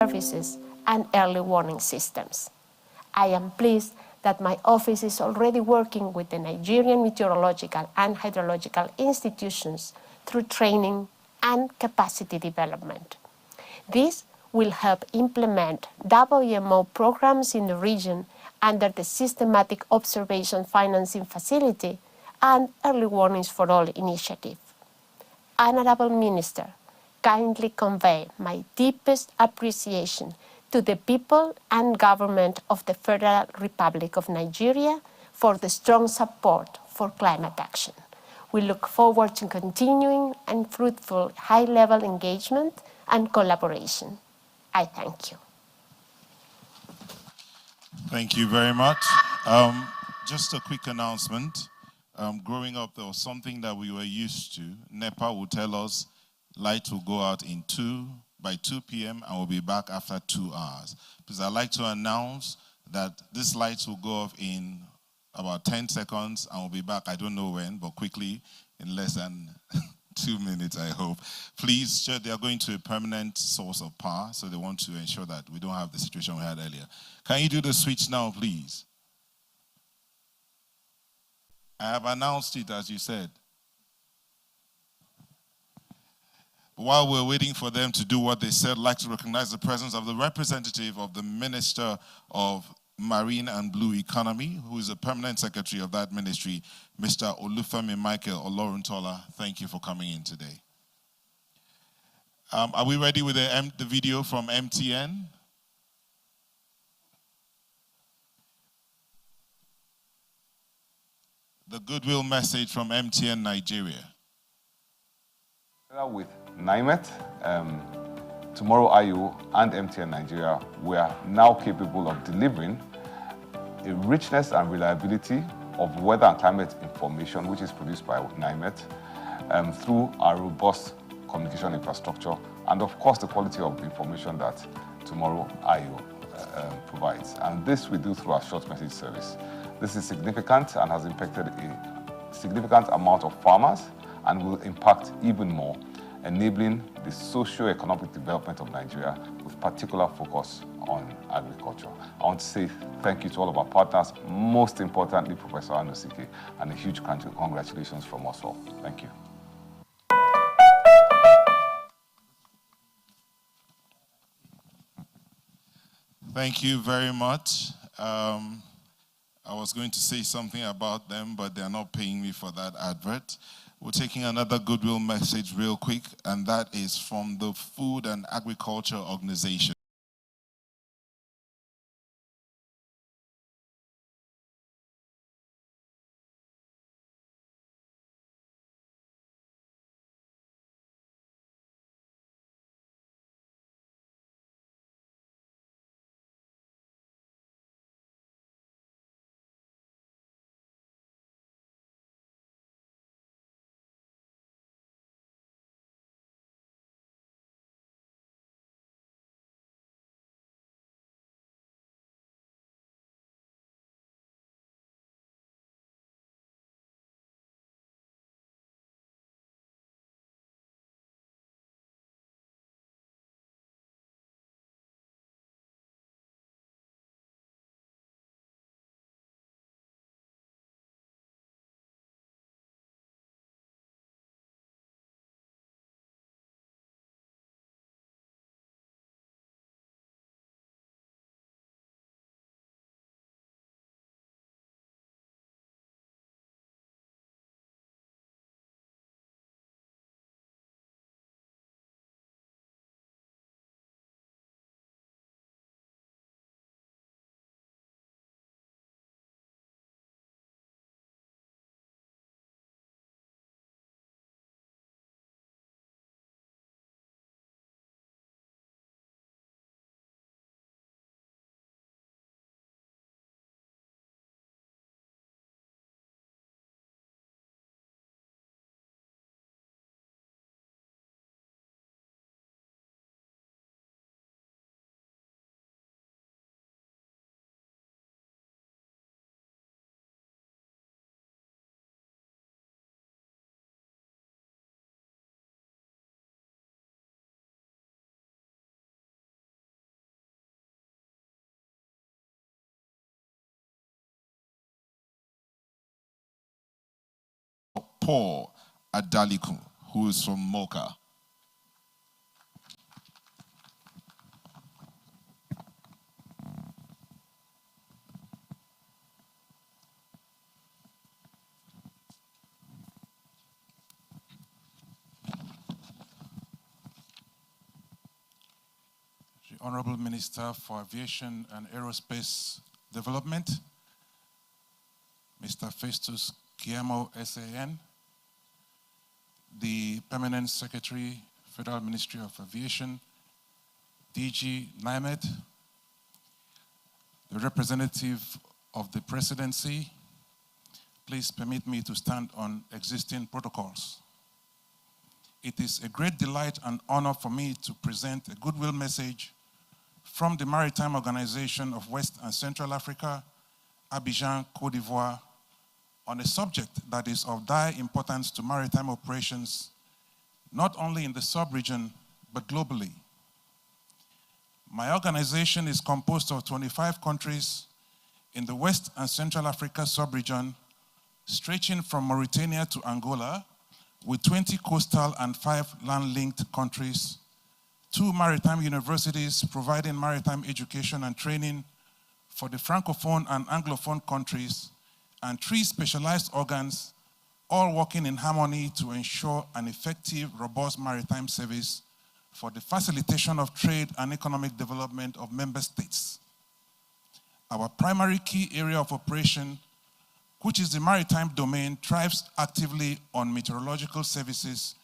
services and early warning systems. I am pleased that my office is already working with the Nigerian meteorological and hydrological institutions through training and capacity development. This will help implement WMO programs in the region under the Systematic Observation Financing Facility and Early Warnings for All initiative. Honorable Minister, kindly convey my deepest appreciation to the people and government of the Federal Republic of Nigeria for the strong support for climate action. We look forward to continuing and fruitful high-level engagement and collaboration. I thank you. Thank you very much. Just a quick announcement. Growing up, there was something that we were used to. NEPA will tell us light will go out by 2 p.m. and we'll be back after 2 hours. Because I'd like to announce that this lights will go off in about 10 seconds and we'll be back, I don't know when, but quickly, in less than 2 minutes, I hope. Please, they are going to a permanent source of power, so they want to ensure that we don't have the situation we had earlier. Can you do the switch now, please? I have announced it, as you said. While we're waiting for them to do what they said, I'd like to recognize the presence of the representative of the Minister of Marine and Blue Economy, who is a permanent secretary of that ministry, Mr. Olufemi Michael Oloruntola. Thank you for coming in today. Are we ready with the video from MTN? The Goodwill message from MTN Nigeria. With NiMet, Tomorrow IO, and MTN Nigeria, we are now capable of delivering a richness and reliability of weather and climate information, which is produced by NiMet, through our robust communication infrastructure, and of course the quality of information that Tomorrow IO provides. And this we do through our short message service. This is significant and has impacted a significant amount of farmers and will impact even more, enabling the socio-economic development of Nigeria with particular focus on agriculture. I want to say thank you to all of our partners, most importantly Professor Anosike, and a huge congratulations from us all. Thank you. Thank you very much. I was going to say something about them, but they're not paying me for that advert. We're taking another Goodwill message real quick, and that is from the Food and Agriculture Organization. Paul Adaliku, who is from MOCA. The Honorable Minister for Aviation and Aerospace Development, Mr. Festus Guillermo SAN, the Permanent Secretary, Federal Ministry of Aviation, DG NiMet, the representative of the Presidency, please permit me to stand on existing protocols. It is a great delight and honor for me to present a goodwill message from the Maritime Organization of West and Central Africa, Abidjan, Côte d'Ivoire, on a subject that is of dire importance to maritime operations, not only in the sub-region, but globally. My organization is composed of 25 countries in the West and Central Africa sub-region, stretching from Mauritania to Angola, with 20 coastal and 5 land-linked countries, 2 maritime universities providing maritime education and training for the Francophone and Anglophone countries, and 3 specialized organs, all working in harmony to ensure an effective, robust maritime service for the facilitation of trade and economic development of member states. Our primary key area of operation, which is the maritime domain, thrives actively on meteorological services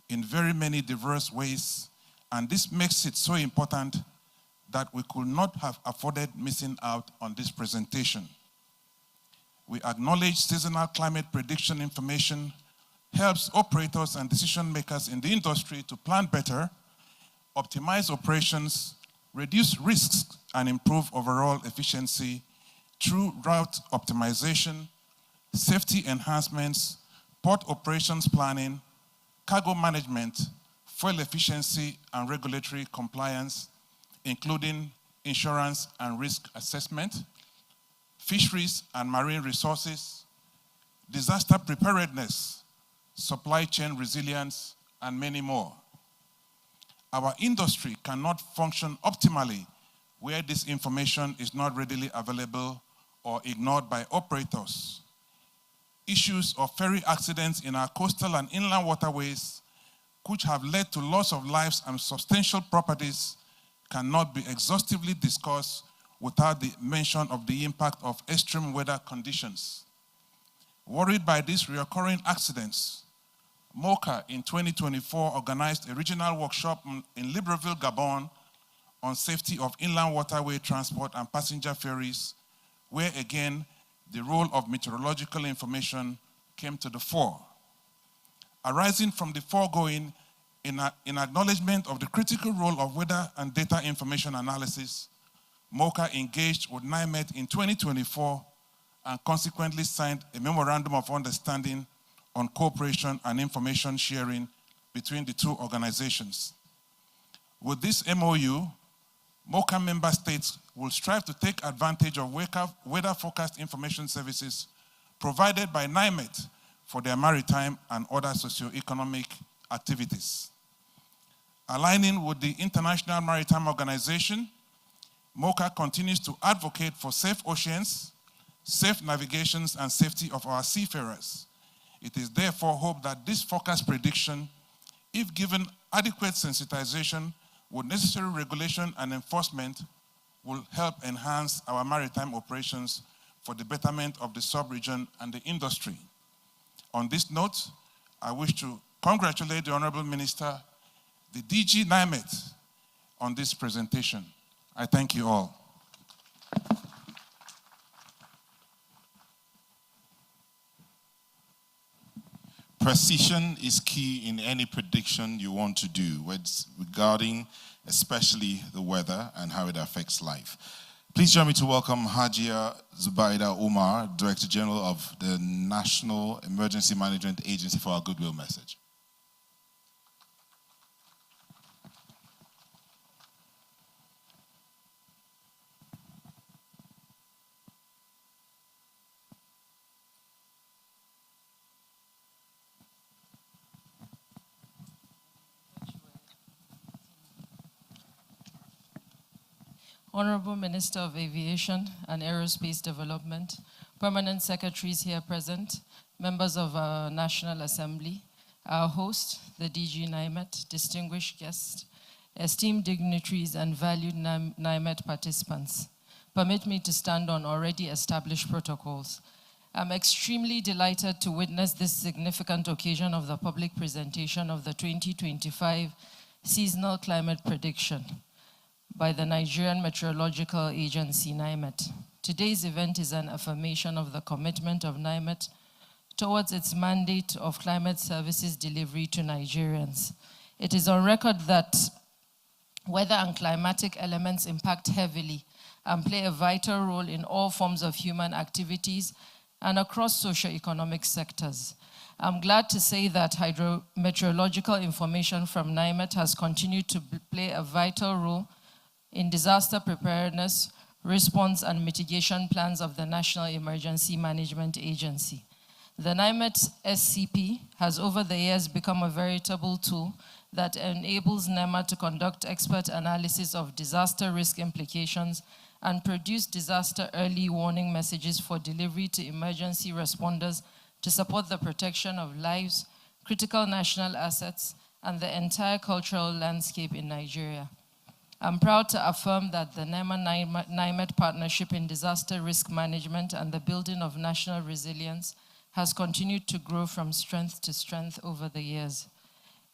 in very many diverse ways, and this makes it so important that we could not have afforded missing out on this presentation. We acknowledge seasonal climate prediction information helps operators and decision makers in the industry to plan better, optimize operations, reduce risks, and improve overall efficiency through route optimization, safety enhancements, port operations planning, cargo management, fuel efficiency, and regulatory compliance, including insurance and risk assessment, fisheries and marine resources, disaster preparedness, supply chain resilience, and many more. Our industry cannot function optimally where this information is not readily available or ignored by operators. Issues of ferry accidents in our coastal and inland waterways, which have led to loss of lives and substantial properties, cannot be exhaustively discussed without the mention of the impact of extreme weather conditions. Worried by these recurring accidents, MOCA in 2024 organized a regional workshop in Libreville, Gabon, on safety of inland waterway transport and passenger ferries, where again, the role of meteorological information came to the fore. Arising from the foregoing, in acknowledgement of the critical role of weather and data information analysis, MOCA engaged with NiMet in 2024 and consequently signed a memorandum of understanding on cooperation and information sharing between the 2 organizations. With this MOU, MOCA member states will strive to take advantage of weather forecast information services provided by NiMet for their maritime and other socioeconomic activities. Aligning with the International Maritime Organization, MOCA continues to advocate for safe oceans, safe navigations, and safety of our seafarers. It is therefore hoped that this forecast prediction, if given adequate sensitization with necessary regulation and enforcement, will help enhance our maritime operations for the betterment of the sub-region and the industry. On this note, I wish to congratulate the Honorable Minister, the DG NiMet, on this presentation. I thank you all. Precision is key in any prediction you want to do, regarding especially the weather and how it affects life. Please join me to welcome Hajia Zubaida Umar, Director General of the National Emergency Management Agency, for our goodwill message. Honorable Minister of Aviation and Aerospace Development, permanent secretaries here present, members of our National Assembly, our host, the DG NiMet, distinguished guests, esteemed dignitaries, and valued NiMet participants. Permit me to stand on already established protocols. I'm extremely delighted to witness this significant occasion of the public presentation of the 2025 Seasonal Climate Prediction by the Nigerian Meteorological Agency, NiMet. Today's event is an affirmation of the commitment of NiMet towards its mandate of climate services delivery to Nigerians. It is on record that weather and climatic elements impact heavily and play a vital role in all forms of human activities and across socio-economic sectors. I'm glad to say that hydrometeorological information from NiMet has continued to play a vital role in disaster preparedness, response, and mitigation plans of the National Emergency Management Agency. The NiMet SCP has over the years become a veritable tool that enables NEMA to conduct expert analysis of disaster risk implications and produce disaster early warning messages for delivery to emergency responders to support the protection of lives, critical national assets, and the entire cultural landscape in Nigeria. I'm proud to affirm that the NEMA-NiMet partnership in disaster risk management and the building of national resilience has continued to grow from strength to strength over the years.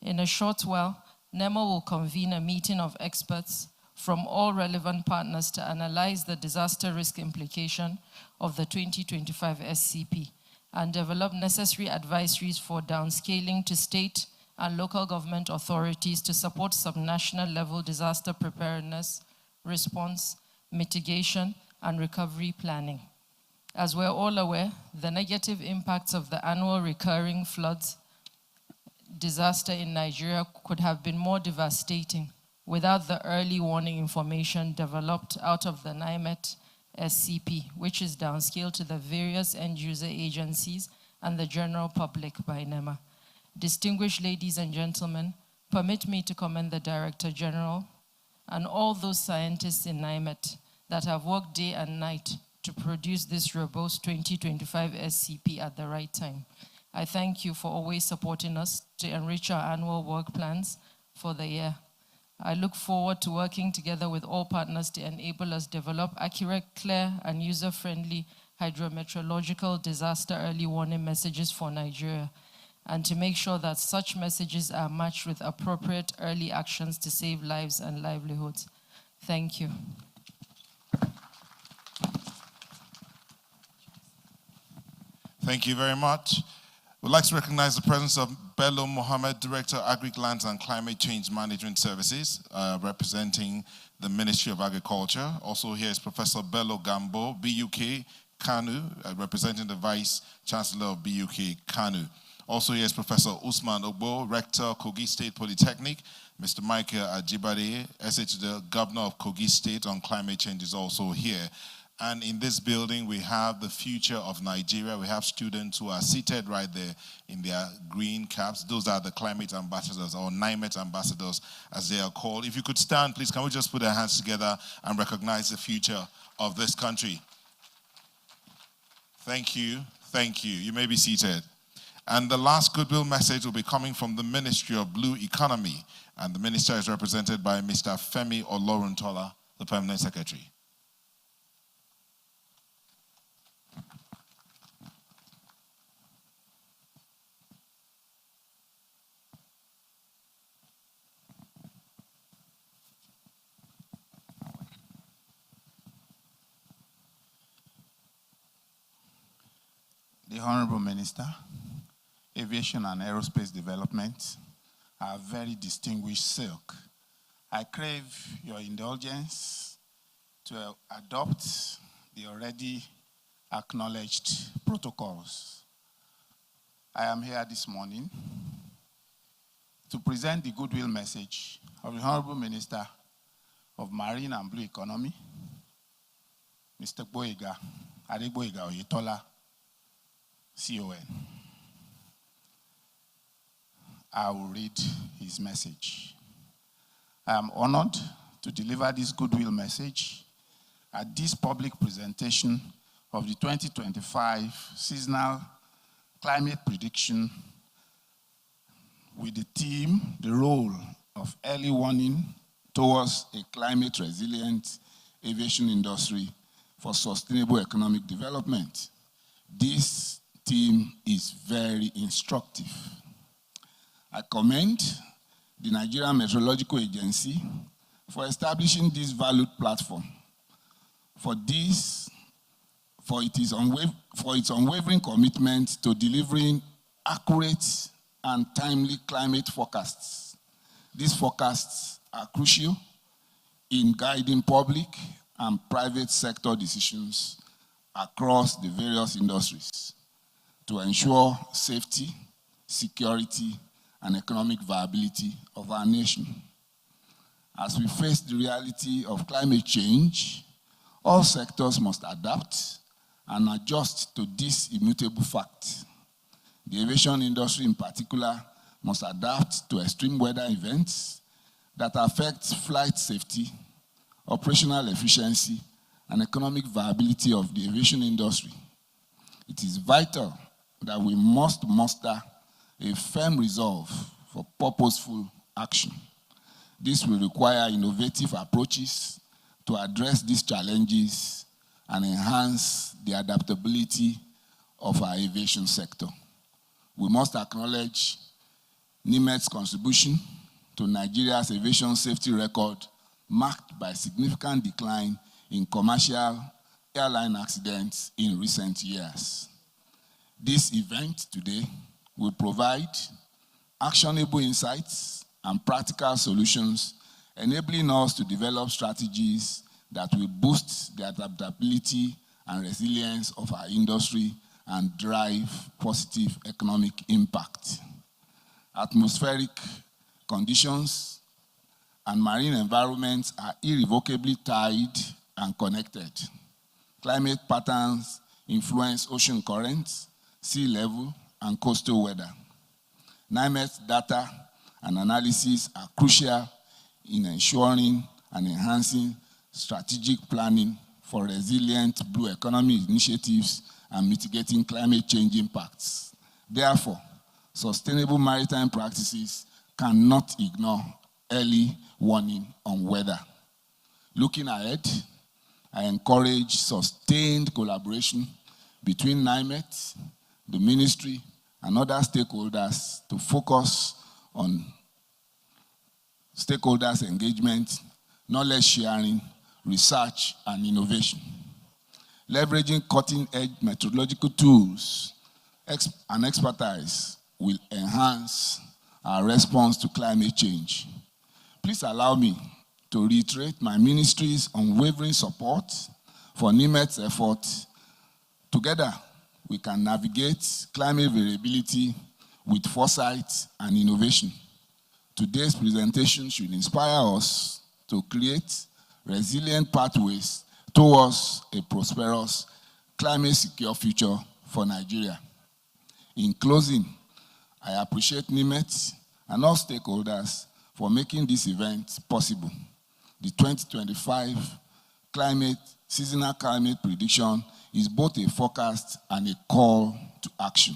In a short while, NEMA will convene a meeting of experts from all relevant partners to analyze the disaster risk implication of the 2025 SCP and develop necessary advisories for downscaling to state and local government authorities to support subnational level disaster preparedness, response, mitigation, and recovery planning. As we're all aware, the negative impacts of the annual recurring floods disaster in Nigeria could have been more devastating without the early warning information developed out of the NiMet SCP, which is downscaled to the various end-user agencies and the general public by NEMA. Distinguished ladies and gentlemen, permit me to commend the Director General and all those scientists in NiMet that have worked day and night to produce this robust 2025 SCP at the right time. I thank you for always supporting us to enrich our annual work plans for the year. I look forward to working together with all partners to enable us develop accurate, clear, and user-friendly hydrometeorological disaster early warning messages for Nigeria, and to make sure that such messages are matched with appropriate early actions to save lives and livelihoods. Thank you. Thank you very much. We'd like to recognize the presence of Bello Mohammed, Director, Agric Lands and Climate Change Management Services, representing the Ministry of Agriculture. Also here is Professor Bello Gambo, BUK, Kanu, representing the Vice Chancellor of BUK, Kanu. Also here is Professor Usman Ogbo, Rector, Kogi State Polytechnic. Mr. Michael Ajibade, SHD, Governor of Kogi State on Climate Change, is also here. And in this building, we have the future of Nigeria. We have students who are seated right there in their green caps. Those are the climate ambassadors, or NiMet ambassadors, as they are called. If you could stand, please, can we just put our hands together and recognize the future of this country? Thank you. Thank you. You may be seated. And the last Goodwill message will be coming from the Ministry of Blue Economy. And the minister is represented by Mr. Femi Oloruntola, the Permanent Secretary. The Honorable Minister, Aviation and Aerospace Development, our very distinguished silk. I crave your indulgence to adopt the already acknowledged protocols. I am here this morning to present the goodwill message of the Honorable Minister of Marine and Blue Economy, Mr. Adegboyega Oyetola, CON. I will read his message. I am honored to deliver this goodwill message at this public presentation of the 2025 Seasonal Climate Prediction with the theme, the role of early warning towards a climate resilient aviation industry for sustainable economic development. This theme is very instructive. I commend the Nigerian Meteorological Agency for establishing this valued platform. For its unwavering commitment to delivering accurate and timely climate forecasts. These forecasts are crucial in guiding public and private sector decisions across the various industries to ensure safety, security, and economic viability of our nation. As we face the reality of climate change, all sectors must adapt and adjust to this immutable fact. The aviation industry in particular must adapt to extreme weather events that affect flight safety, operational efficiency, and economic viability of the aviation industry. It is vital that we must muster a firm resolve for purposeful action. This will require innovative approaches to address these challenges and enhance the adaptability of our aviation sector. We must acknowledge NiMet's contribution to Nigeria's aviation safety record, marked by significant decline in commercial airline accidents in recent years. This event today will provide actionable insights and practical solutions, enabling us to develop strategies that will boost the adaptability and resilience of our industry and drive positive economic impact. Atmospheric conditions and marine environments are irrevocably tied and connected. Climate patterns influence ocean currents, sea level, and coastal weather. NiMet's data and analysis are crucial in ensuring and enhancing strategic planning for resilient blue economy initiatives and mitigating climate change impacts. Therefore, sustainable maritime practices cannot ignore early warning on weather. Looking ahead, I encourage sustained collaboration between NiMet, the ministry, and other stakeholders to focus on stakeholders' engagement, knowledge sharing, research, and innovation. Leveraging cutting-edge methodological tools and expertise will enhance our response to climate change. Please allow me to reiterate my ministry's unwavering support for NiMet's efforts. Together, we can navigate climate variability with foresight and innovation. Today's presentation should inspire us to create resilient pathways towards a prosperous, climate-secure future for Nigeria. In closing, I appreciate NiMet and all stakeholders for making this event possible. The 2025 seasonal climate prediction is both a forecast and a call to action,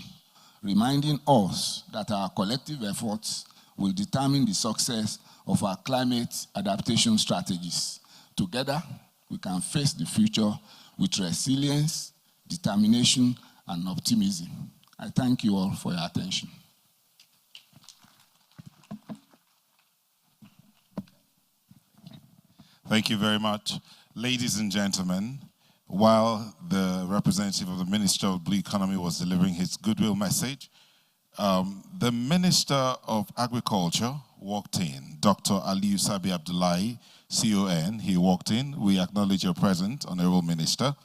reminding us that our collective efforts will determine the success of our climate adaptation strategies. Together, we can face the future with resilience, determination, and optimism. I thank you all for your attention. Thank you very much. Ladies and gentlemen, while the representative of the Minister of Blue Economy was delivering his Goodwill message, the Minister of Agriculture walked in, Dr. Aliyu Sabi Abdullahi, CON, he walked in. We acknowledge your presence, Honorable Minister.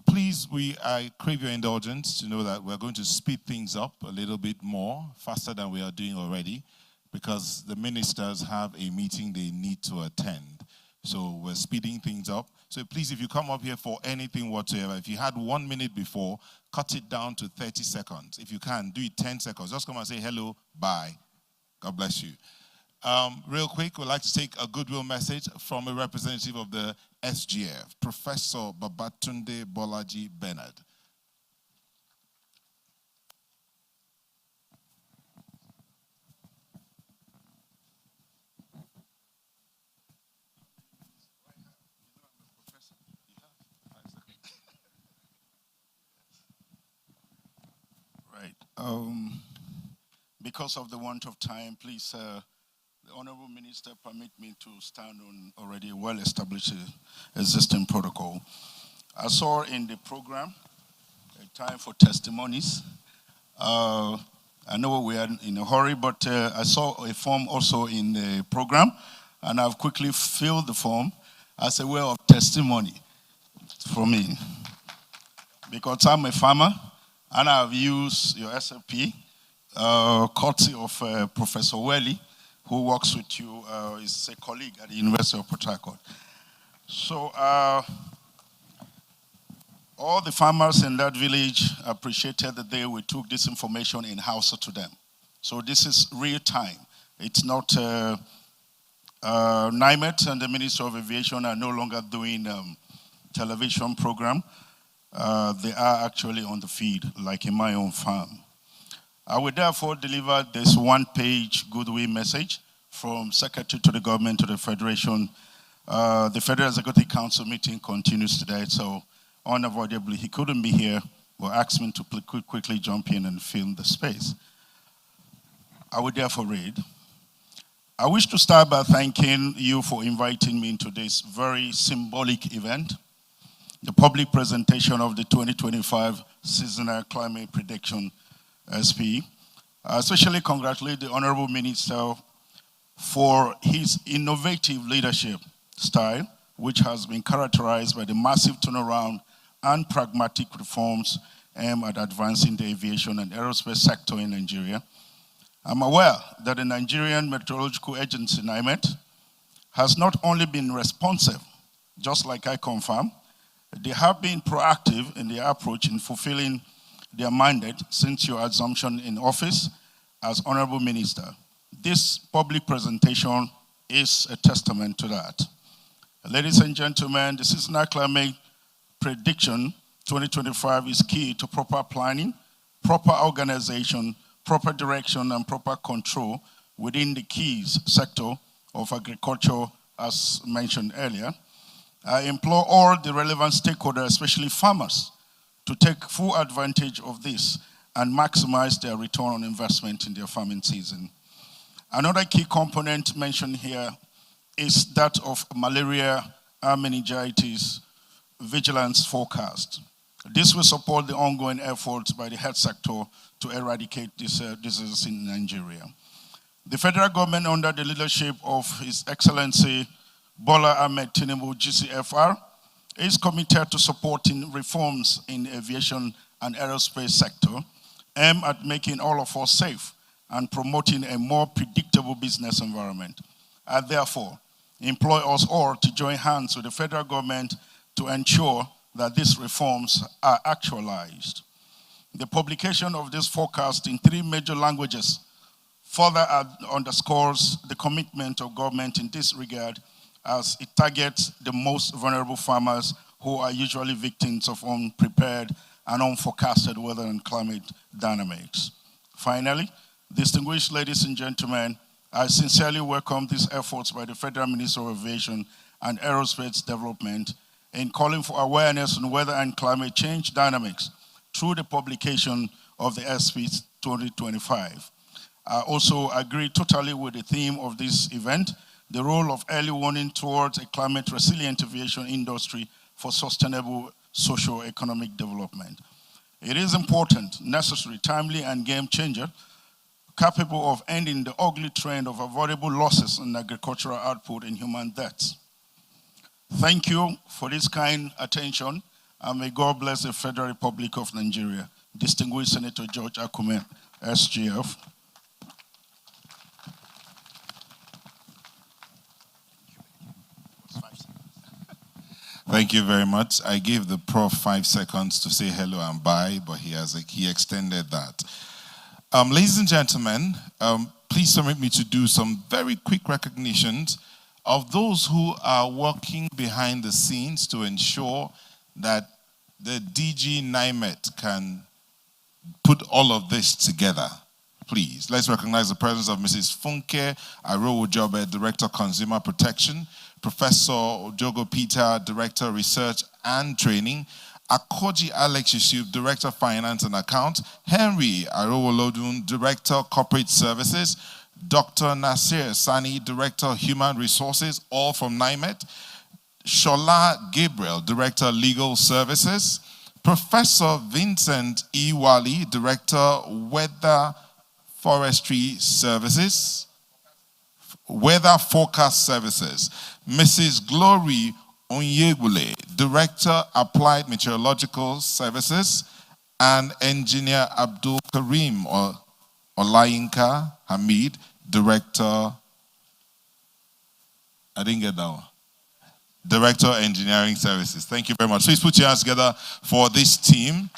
Please, I crave your indulgence to know that we're going to speed things up a little bit more, faster than we are doing already, because the ministers have a meeting they need to attend. So we're speeding things up. So please, if you come up here for anything whatsoever, if you had 1 minute before, cut it down to 30 seconds. If you can, do it 10 seconds. Just come and say hello, bye. God bless you. Real quick, we'd like to take a goodwill message from a representative of the SGF, Professor Babatunde Bolaji Bernard. Right. Because of the want of time, please, the Honorable Minister, permit me to stand on already well-established existing protocol. I saw in the program a time for testimonies. I know we are in a hurry, but I saw a form also in the program, and I've quickly filled the form as a way of testimony for me. Because I'm a farmer, and I've used your SCP, courtesy of Professor Welly, who works with you, is a colleague at the University of Port Harcourt. So all the farmers in that village appreciated the day we took this information in-house to them. So this is real time. It's not NiMet and the Ministry of Aviation are no longer doing television program. They are actually on the feed, like in my own farm. I will therefore deliver this one-page goodwill message from Secretary to the Government to the Federation. The Federal Executive Council meeting continues today, so unavoidably he couldn't be here, but asked me to quickly jump in and fill the space. I will therefore read. I wish to start by thanking you for inviting me into this very symbolic event, the public presentation of the 2025 Seasonal Climate Prediction SP. I especially congratulate the Honorable Minister for his innovative leadership style, which has been characterized by the massive turnaround and pragmatic reforms aimed at advancing the aviation and aerospace sector in Nigeria. I'm aware that the Nigerian Meteorological Agency, NiMet, has not only been responsive, just like I confirm, they have been proactive in their approach in fulfilling their mandate since your assumption in office as Honorable Minister. This public presentation is a testament to that. Ladies and gentlemen, the Seasonal Climate Prediction 2025 is key to proper planning, proper organization, proper direction, and proper control within the keys sector of agriculture, as mentioned earlier. I implore all the relevant stakeholders, especially farmers, to take full advantage of this and maximize their return on investment in their farming season. Another key component mentioned here is that of malaria and meningitis vigilance forecast. This will support the ongoing efforts by the health sector to eradicate this disease in Nigeria. The federal government, under the leadership of His Excellency Bola Ahmed Tinubu, GCFR, is committed to supporting reforms in aviation and aerospace sector aimed at making all of us safe and promoting a more predictable business environment. I therefore employ us all to join hands with the federal government to ensure that these reforms are actualized. The publication of this forecast in 3 major languages further underscores the commitment of government in this regard, as it targets the most vulnerable farmers who are usually victims of unprepared and unforecasted weather and climate dynamics. Finally, distinguished ladies and gentlemen, I sincerely welcome these efforts by the Federal Ministry of Aviation and Aerospace Development in calling for awareness on weather and climate change dynamics through the publication of the SP 2025. I also agree totally with the theme of this event, the role of early warning towards a climate-resilient aviation industry for sustainable socio-economic development. It is important, necessary, timely, and game-changer, capable of ending the ugly trend of avoidable losses in agricultural output and human deaths. Thank you for this kind attention, and may God bless the Federal Republic of Nigeria. Distinguished Senator George Akume, SGF. Thank you very much. I gave the Prof 5 seconds to say hello and bye, but he extended that. Ladies and gentlemen, please permit me to do some very quick recognitions of those who are working behind the scenes to ensure that the DG NiMet can put all of this together. Please, let's recognize the presence of Mrs. Funke Arowojobe, Director Consumer Protection, Professor Ojogo Peter, Director Research and Training, Akoji Alex Yusuf, Director Finance and Account, Henry Arowolodun, Director Corporate Services, Dr. Nasir Sani, Director Human Resources, all from NiMet, Shola Gabriel, Director Legal Services, Professor Vincent E. Wali, Director Weather Forestry Services, Weather Forecast Services, Mrs. Glory Onyegule, Director Applied Meteorological Services, and Engineer Abdul Karim Olayinka Hamid, Director, I didn't get that one. Director Engineering Services. Thank you very much. Please put your hands together for this team.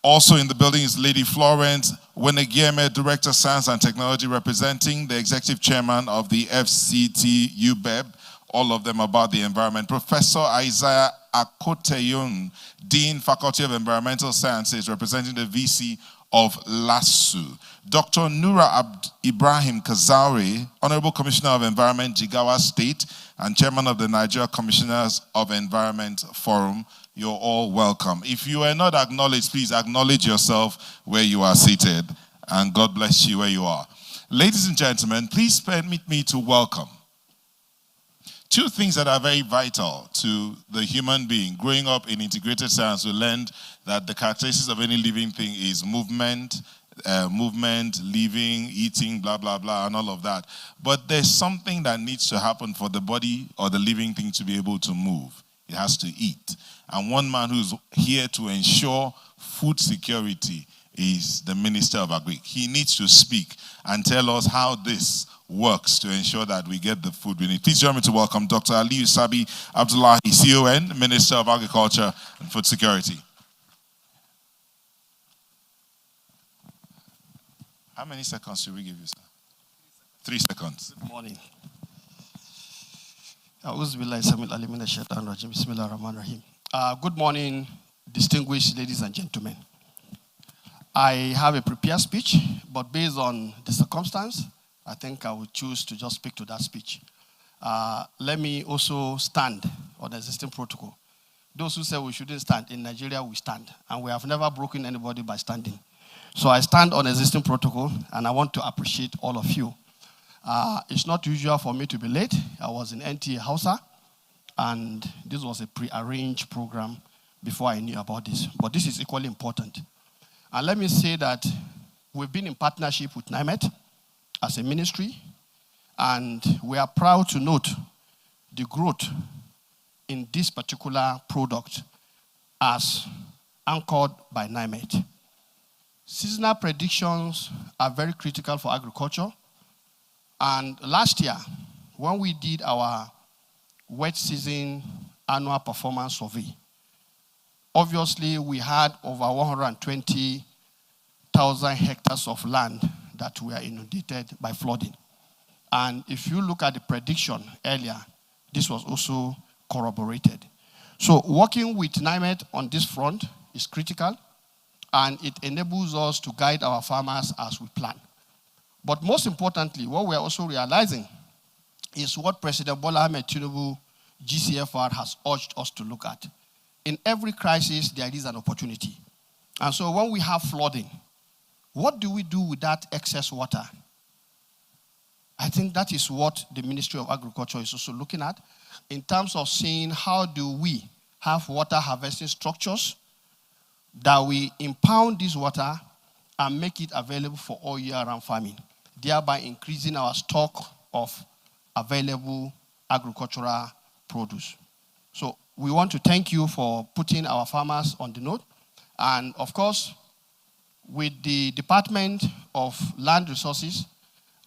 Also in the building is Lady Florence Wenegieme, Director Science and Technology, representing the Executive Chairman of the FCT UBEB, all of them about the environment. Professor Isaiah Akoteyun, Dean, Faculty of Environmental Sciences, representing the VC of LASU. Dr. Nura Ibrahim Kazauri, Honorable Commissioner of Environment, Jigawa State, and Chairman of the Nigeria Commissioners of Environment Forum. You're all welcome. If you are not acknowledged, please acknowledge yourself where you are seated, and God bless you where you are. Ladies and gentlemen, please permit me to welcome two things that are very vital to the human being. Growing up in integrated science, we learned that the characteristics of any living thing is movement, living, eating, blah, blah, blah, and all of that. But there's something that needs to happen for the body or the living thing to be able to move. It has to eat. And one man who's here to ensure food security is the Minister of Agri. He needs to speak and tell us how this works to ensure that we get the food we need. Please join me to welcome Dr. Aliyu Sabi Abdullahi, CON, Minister of Agriculture and Food Security. How many seconds should we give you, sir? 3 seconds. Good morning. Good morning, distinguished ladies and gentlemen. I have a prepared speech, but based on the circumstance, I think I will choose to just speak to that speech. Let me also stand on the existing protocol. Those who say we shouldn't stand, in Nigeria we stand, and we have never broken anybody by standing. So I stand on existing protocol, and I want to appreciate all of you. It's not usual for me to be late. I was in NTA Hausa, and this was a pre-arranged program before I knew about this. But this is equally important. And let me say that we've been in partnership with NiMet as a ministry, and we are proud to note the growth in this particular product as anchored by NiMet. Seasonal predictions are very critical for agriculture. And last year, when we did our wet season annual performance survey, obviously we had over 120,000 hectares of land that were inundated by flooding. And if you look at the prediction earlier, this was also corroborated. So working with NiMet on this front is critical, and it enables us to guide our farmers as we plan. But most importantly, what we're also realizing is what President Bola Ahmed Tinubu, GCFR, has urged us to look at. In every crisis, there is an opportunity. And so when we have flooding, what do we do with that excess water? I think that is what the Ministry of Agriculture is also looking at in terms of seeing how do we have water harvesting structures that we impound this water and make it available for all year-round farming, thereby increasing our stock of available agricultural produce. So we want to thank you for putting our farmers on the note. And of course, with the Department of Land Resources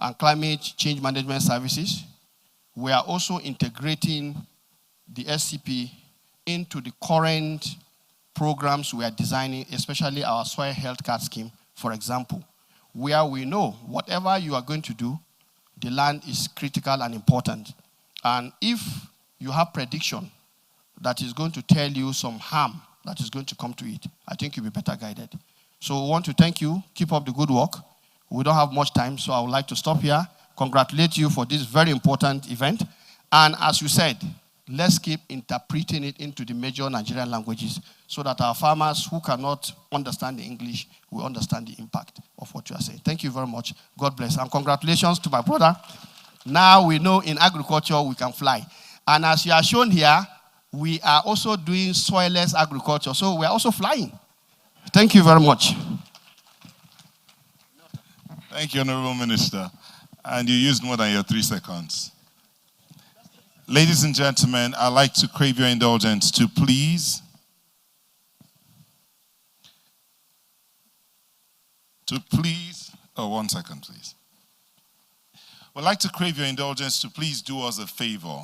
and Climate Change Management Services, we are also integrating the SCP into the current programs we are designing, especially our soil health card scheme, for example, where we know whatever you are going to do, the land is critical and important. And if you have prediction that is going to tell you some harm that is going to come to it, I think you'll be better guided. So we want to thank you. Keep up the good work. We don't have much time, so I would like to stop here. Congratulate you for this very important event. And as you said, let's keep interpreting it into the major Nigerian languages so that our farmers who cannot understand the English will understand the impact of what you are saying. Thank you very much. God bless. And congratulations to my brother. Now we know in agriculture we can fly. And as you are shown here, we are also doing soilless agriculture. So we are also flying. Thank you very much. Thank you, Honorable Minister. And you used more than your 3 seconds. Ladies and gentlemen, I'd like to crave your indulgence to please oh, 1 second, please. We'd like to crave your indulgence to please do us a favor.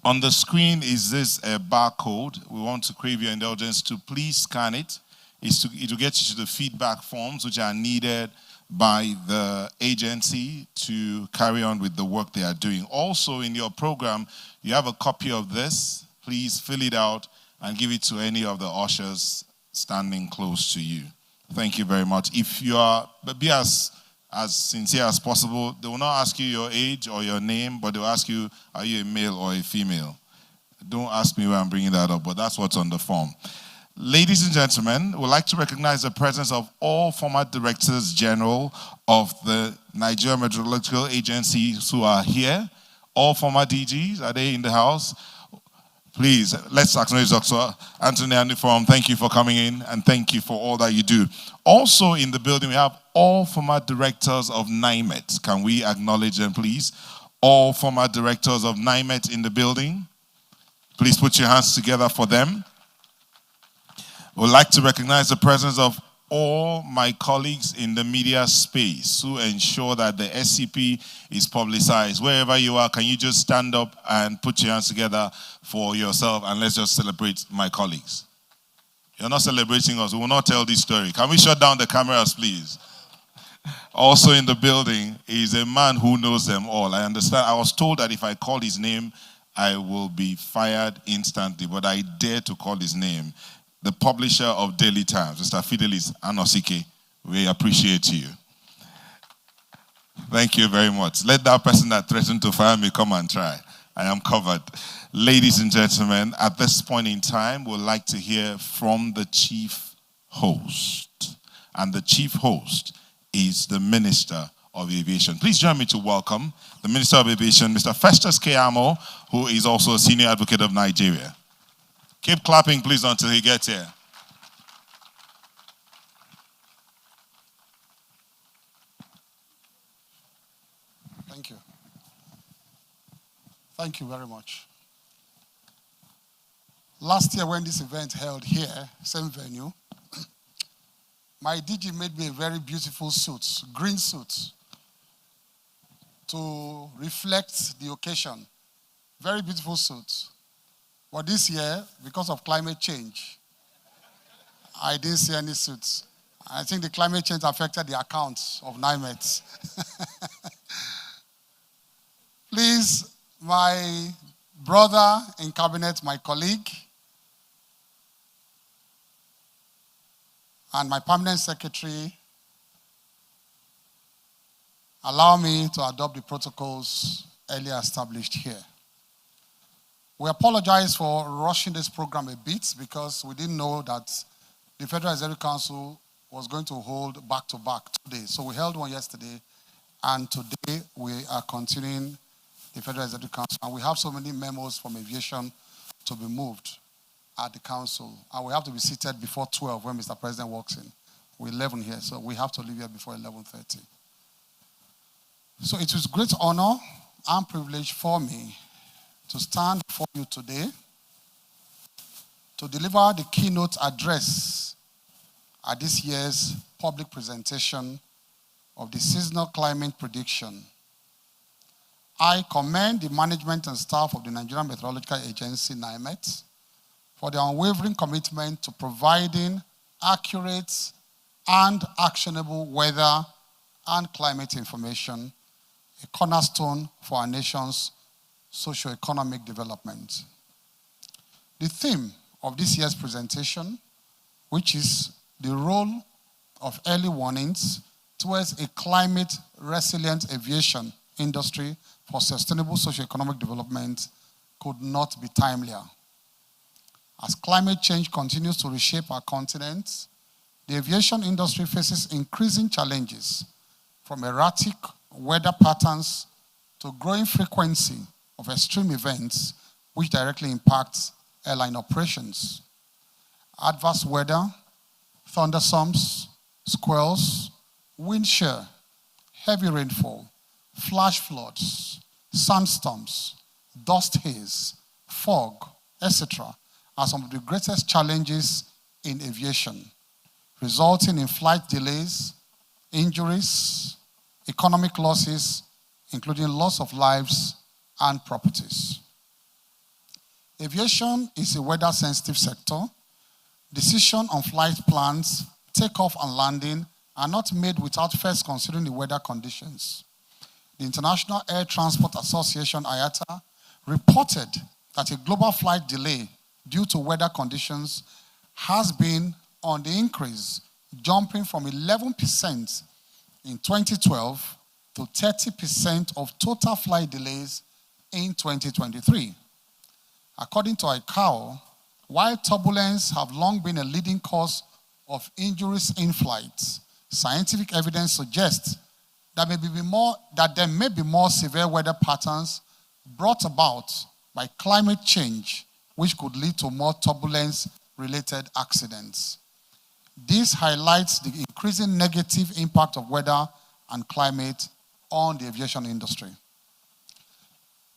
On the screen is this barcode. We want to crave your indulgence to please scan it. It will get you to the feedback forms which are needed by the agency to carry on with the work they are doing. Also, in your program, you have a copy of this. Please fill it out and give it to any of the ushers standing close to you. Thank you very much. If you are, be as sincere as possible. They will not ask you your age or your name, but they will ask you, are you a male or a female? Don't ask me why I'm bringing that up, but that's what's on the form. Ladies and gentlemen, we'd like to recognize the presence of all former Directors General of the Nigeria Meteorological Agencies who are here. All former DGs, are they in the house? Please, let's acknowledge Dr. Anthony Aniform. Thank you for coming in, and thank you for all that you do. Also in the building, we have all former directors of NiMet. Can we acknowledge them, please? All former directors of NiMet in the building. Please put your hands together for them. We'd like to recognize the presence of all my colleagues in the media space who ensure that the SCP is publicized. Wherever you are, can you just stand up and put your hands together for yourself, and let's just celebrate my colleagues. You're not celebrating us. We will not tell this story. Can we shut down the cameras, please? Also in the building is a man who knows them all. I understand. I was told that if I call his name, I will be fired instantly, but I dare to call his name. The publisher of Daily Times, Mr. Fidelis Anosike, we appreciate you. Thank you very much. Let that person that threatened to fire me come and try. I am covered. Ladies and gentlemen, at this point in time, we'd like to hear from the chief host. And the chief host is the Minister of Aviation. Please join me to welcome the Minister of Aviation, Mr. Festus K. Amo, who is also a Senior Advocate of Nigeria. Keep clapping, please, until he gets here. Thank you. Thank you very much. Last year when this event held here, same venue, my DG made me a very beautiful suit, green suit, to reflect the occasion. Very beautiful suit. But this year, because of climate change, I didn't see any suits. I think the climate change affected the accounts of NiMet. Please, my brother in cabinet, my colleague, and my permanent secretary, allow me to adopt the protocols earlier established here. We apologize for rushing this program a bit because we didn't know that the Federal Executive Council was going to hold back-to-back today. So we held one yesterday, and today we are continuing the Federal Executive Council. And we have so many memos from aviation to be moved at the council. And we have to be seated before 12 when Mr. President walks in. We're 11 here, so we have to leave here before 11:30. So it is great honor and privilege for me to stand before you today to deliver the keynote address at this year's public presentation of the seasonal climate prediction. I commend the management and staff of the Nigerian Meteorological Agency, NiMet, for their unwavering commitment to providing accurate and actionable weather and climate information, a cornerstone for our nation's socio-economic development. The theme of this year's presentation, which is the role of early warnings towards a climate-resilient aviation industry for sustainable socio-economic development, could not be timelier. As climate change continues to reshape our continent, the aviation industry faces increasing challenges, from erratic weather patterns to growing frequency of extreme events which directly impact airline operations. Adverse weather, thunderstorms, squalls, wind shear, heavy rainfall, flash floods, sandstorms, dust haze, fog, etc. are some of the greatest challenges in aviation, resulting in flight delays, injuries, economic losses, including loss of lives and properties. Aviation is a weather-sensitive sector. Decisions on flight plans, takeoff and landing are not made without first considering the weather conditions. The International Air Transport Association, IATA, reported that a global flight delay due to weather conditions has been on the increase, jumping from 11% in 2012 to 30% of total flight delays in 2023. According to ICAO, while turbulence have long been a leading cause of injuries in flight, scientific evidence suggests that there may be more severe weather patterns brought about by climate change, which could lead to more turbulence-related accidents. This highlights the increasing negative impact of weather and climate on the aviation industry.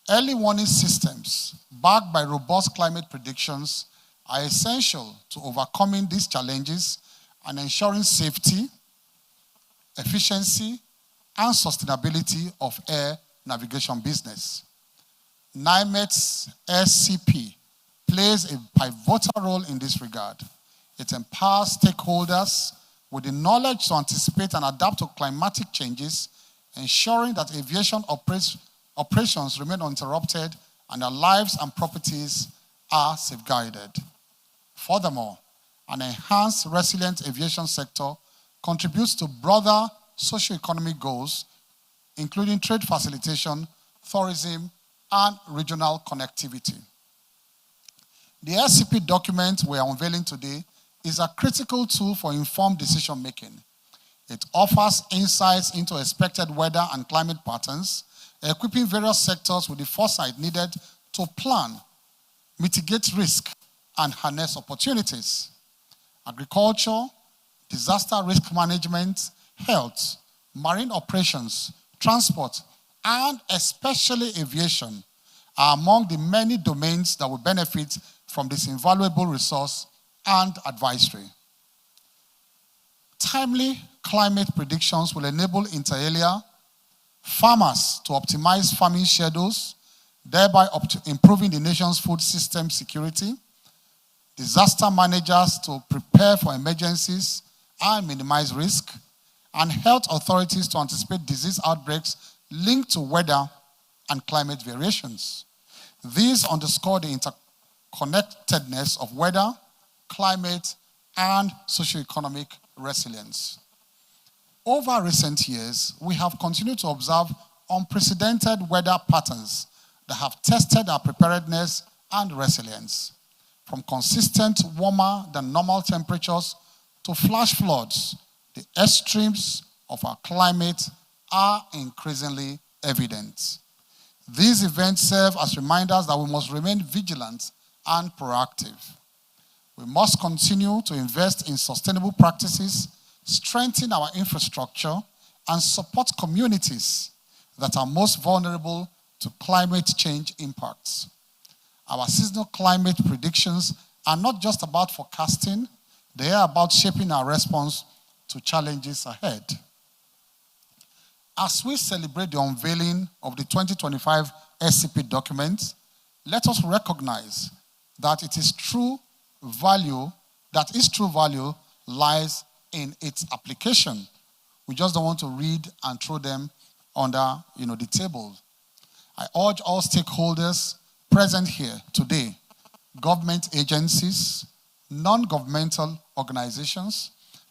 Early warning systems, backed by robust climate predictions, are essential to overcoming these challenges and ensuring safety, efficiency, and sustainability of air navigation business. NiMet's SCP plays a pivotal role in this regard. It empowers stakeholders with the knowledge to anticipate and adapt to climatic changes, ensuring that aviation operations remain uninterrupted and their lives and properties are safeguarded. Furthermore, an enhanced resilient aviation sector contributes to broader socio-economic goals, including trade facilitation, tourism, and regional connectivity. The SCP document we are unveiling today is a critical tool for informed decision-making. It offers insights into expected weather and climate patterns, equipping various sectors with the foresight needed to plan, mitigate risk, and harness opportunities. Agriculture, disaster risk management, health, marine operations, transport, and especially aviation are among the many domains that will benefit from this invaluable resource and advisory. Timely climate predictions will enable inter alia farmers to optimize farming schedules, thereby improving the nation's food system security, disaster managers to prepare for emergencies and minimize risk, and health authorities to anticipate disease outbreaks linked to weather and climate variations. These underscore the interconnectedness of weather, climate, and socioeconomic resilience. Over recent years, we have continued to observe unprecedented weather patterns that have tested our preparedness and resilience. From consistent warmer than normal temperatures to flash floods, the extremes of our climate are increasingly evident. These events serve as reminders that we must remain vigilant and proactive. We must continue to invest in sustainable practices, strengthen our infrastructure, and support communities that are most vulnerable to climate change impacts. Our seasonal climate predictions are not just about forecasting, they are about shaping our response to challenges ahead. As we celebrate the unveiling of the 2025 SCP document, let us recognize that its true value lies in its application. We just don't want to read and throw them under, the table. I urge all stakeholders present here today, government agencies, non-governmental organizations,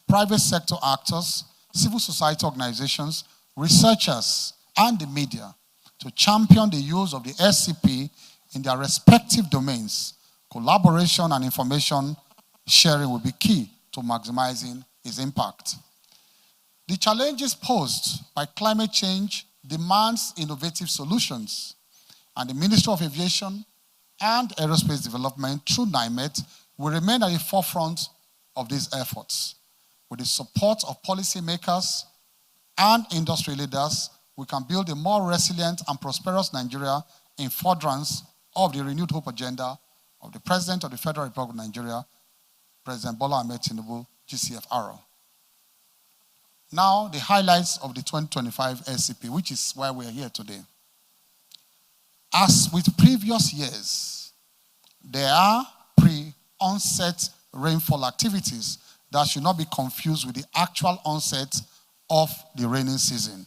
private sector actors, civil society organizations, researchers, and the media to champion the use of the SCP in their respective domains. Collaboration and information sharing will be key to maximizing its impact. The challenges posed by climate change demands innovative solutions, and the Ministry of Aviation and Aerospace Development through NiMet will remain at the forefront of these efforts. With the support of policymakers and industry leaders, we can build a more resilient and prosperous Nigeria in furtherance of the renewed hope agenda of the President of the Federal Republic of Nigeria, President Bola Ahmed Tinubu, GCFR. Now, the highlights of the 2025 SCP, which is why we are here today. As with previous years, there are pre-onset rainfall activities that should not be confused with the actual onset of the raining season.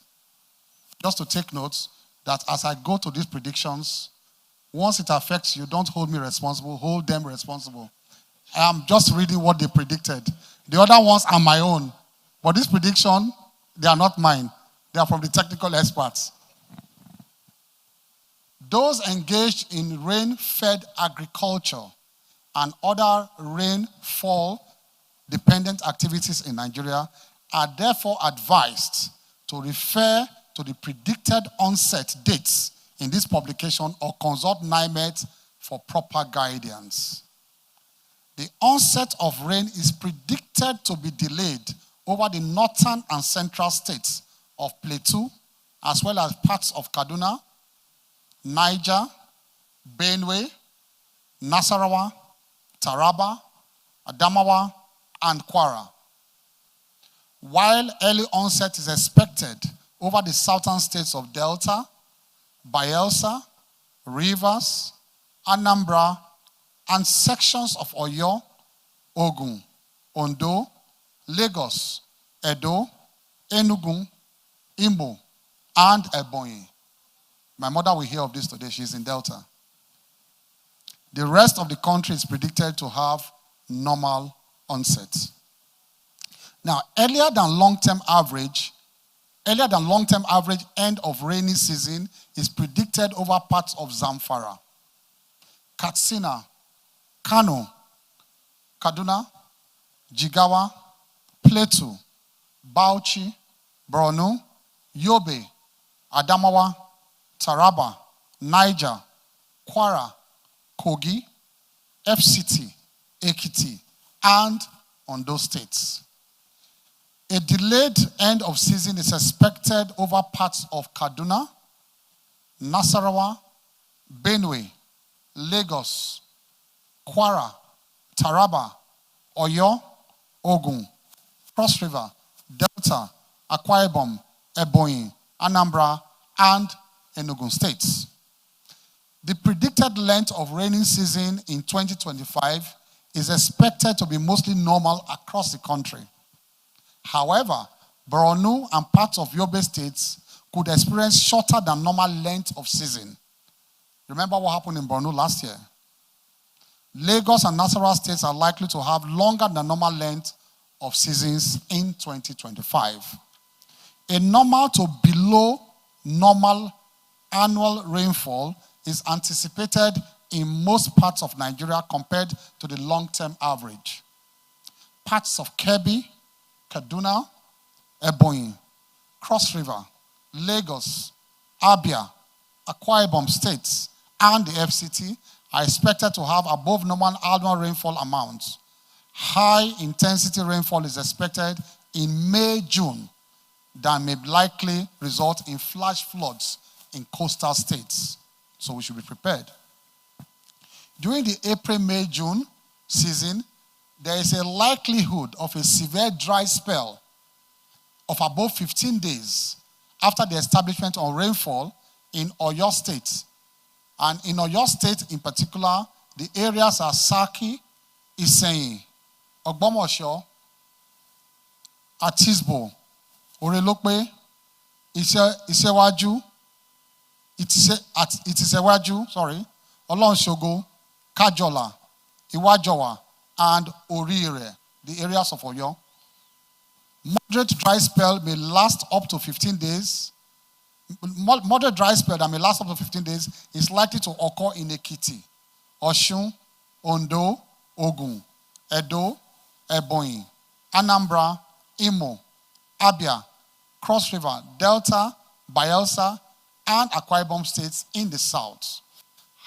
Just to take note that as I go to these predictions, once it affects you, don't hold me responsible, hold them responsible. I am just reading what they predicted. The other ones are my own. But this prediction, they are not mine. They are from the technical experts. Those engaged in rain-fed agriculture and other rainfall-dependent activities in Nigeria are therefore advised to refer to the predicted onset dates in this publication or consult NiMet for proper guidance. The onset of rain is predicted to be delayed over the northern and central states of Plateau, as well as parts of Kaduna, Niger, Benue, Nasarawa, Taraba, Adamawa, and Kwara. While early onset is expected over the southern states of Delta, Bayelsa, Rivers, Anambra, and sections of Oyo, Ogun, Ondo, Lagos, Edo, Enugu, Imo, and Ebonyi. My mother will hear of this today. She's in Delta. The rest of the country is predicted to have normal onset. Now, earlier than long-term average end of rainy season is predicted over parts of Zamfara, Katsina, Kano, Kaduna, Jigawa, Plateau, Bauchi, Borno, Yobe, Adamawa, Taraba, Niger, Kwara, Kogi, FCT, Ekiti, and Ondo states. A delayed end of season is expected over parts of Kaduna, Nasarawa, Benue, Lagos, Kwara, Taraba, Oyo, Ogun, Cross River, Delta, Akwa Ibom, Ebonyi, Anambra, and Enugu states. The predicted length of rainy season in 2025 is expected to be mostly normal across the country. However, Borno and parts of Yobe states could experience shorter than normal length of season. Remember what happened in Borno last year? Lagos and Nasarawa states are likely to have longer than normal length of seasons in 2025. A normal to below normal annual rainfall is anticipated in most parts of Nigeria compared to the long-term average. Parts of Kebbi, Kaduna, Ebonyi, Cross River, Lagos, Abia, Akwa Ibom states, and the FCT are expected to have above normal annual rainfall amounts. High-intensity rainfall is expected in May, June that may likely result in flash floods in coastal states. So we should be prepared. During the April, May, June season, there is a likelihood of a severe dry spell of above 15 days after the establishment of rainfall in Oyo State. And in Oyo State in particular, the areas are Saki, Iseyin, Ogbomosho, Atisbo, Orelope, Isewaju, Itisewaju, sorry, Olonshogo, Kajola, Iwajowa, and Orire, the areas of Oyo. Moderate dry spell may last up to 15 days. Moderate dry spell that may last up to 15 days is likely to occur in Ekiti, Osun, Ondo, Ogun, Edo, Ebonyi, Anambra, Imo, Abia, Cross River, Delta, Bayelsa, and Akwa Ibom states in the south.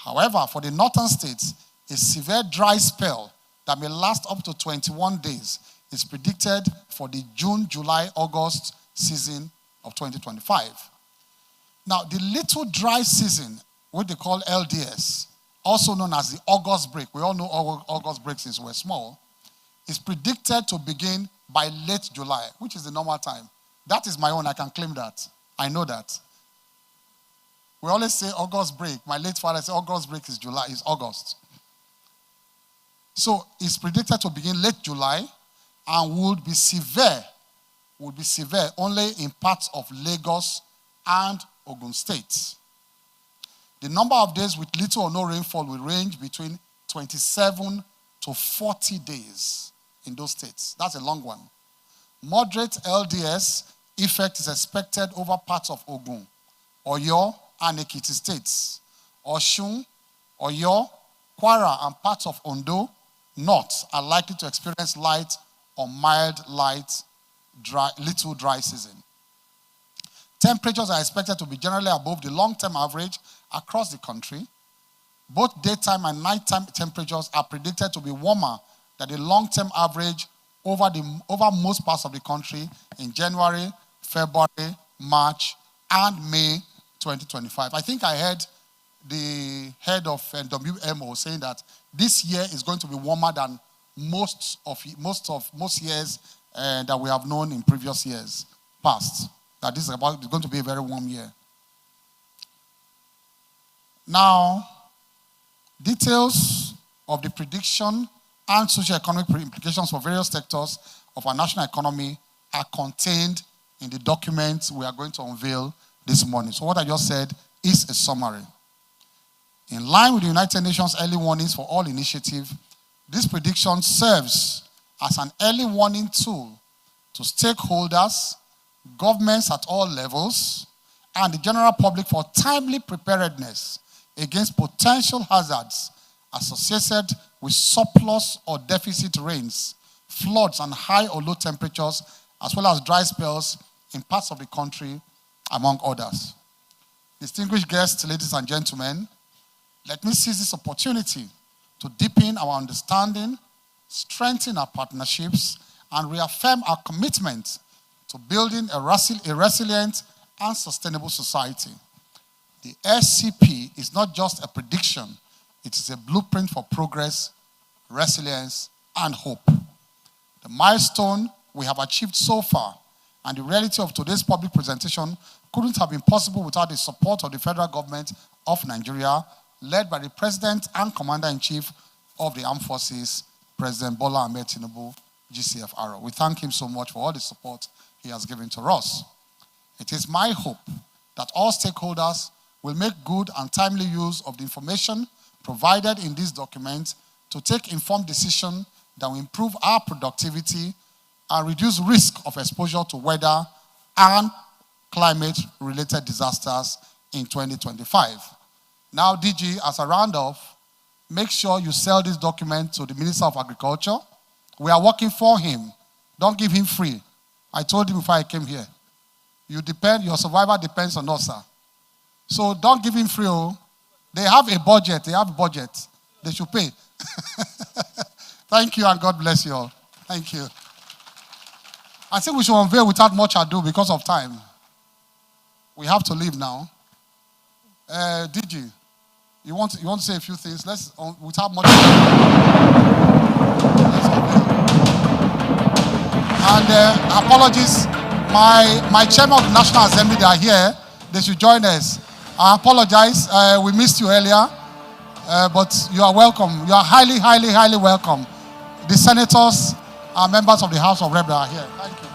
However, for the northern states, a severe dry spell that may last up to 21 days is predicted for the June, July, August season of 2025. Now, the little dry season, what they call LDS, also known as the August break, we all know August break since we're small, is predicted to begin by late July, which is the normal time. That is my own, I can claim that. I know that. We always say August break. My late father said August break is July, is August. So it's predicted to begin late July and would be severe only in parts of Lagos and Ogun states. The number of days with little or no rainfall will range between 27 to 40 days in those states. That's a long one. Moderate LDS effect is expected over parts of Ogun, Oyo, and Ekiti states. Osun, Oyo, Kwara, and parts of Ondo North are likely to experience light or mild, little dry season. Temperatures are expected to be generally above the long-term average across the country. Both daytime and nighttime temperatures are predicted to be warmer than the long-term average over most parts of the country in January, February, March, and May 2025. I think I heard the head of WMO saying that this year is going to be warmer than most years that we have known in previous years past. That this is going to be a very warm year. Now, details of the prediction and socio-economic implications for various sectors of our national economy are contained in the document we are going to unveil this morning. So what I just said is a summary. In line with the United Nations Early Warnings for All initiative, this prediction serves as an early warning tool to stakeholders, governments at all levels, and the general public for timely preparedness against potential hazards associated with surplus or deficit rains, floods, and high or low temperatures, as well as dry spells in parts of the country, among others. Distinguished guests, ladies and gentlemen, let me seize this opportunity to deepen our understanding, strengthen our partnerships, and reaffirm our commitment to building a resilient and sustainable society. The SCP is not just a prediction, it is a blueprint for progress, resilience, and hope. The milestone we have achieved so far and the reality of today's public presentation couldn't have been possible without the support of the federal government of Nigeria, led by the President and Commander-in-Chief of the Armed Forces, President Bola Ahmed Tinubu, GCFR. We thank him so much for all the support he has given to us. It is my hope that all stakeholders will make good and timely use of the information provided in this document to take informed decisions that will improve our productivity and reduce risk of exposure to weather and climate-related disasters in 2025. Now, DG, as a round-off, make sure you sell this document to the Minister of Agriculture. We are working for him. Don't give him free. I told him before I came here. Your survival depends on us, sir. So don't give him free. Oh. They have a budget. They should pay. Thank you, and God bless you all. Thank you. I think we should unveil without much ado because of time. We have to leave now. DG, you want to say a few things? Let's, without much ado. Let's unveil. And apologies, my chairman of the National Assembly, they are here. They should join us. I apologize. We missed you earlier. But you are welcome. You are highly, highly, highly welcome. The senators and members of the House of Reps are here. Thank you.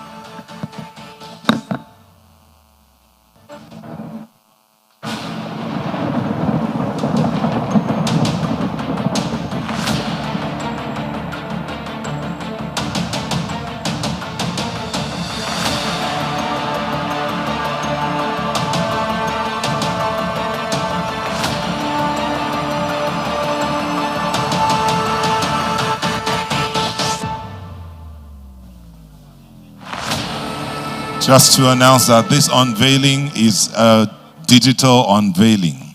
Just to announce that this unveiling is a digital unveiling.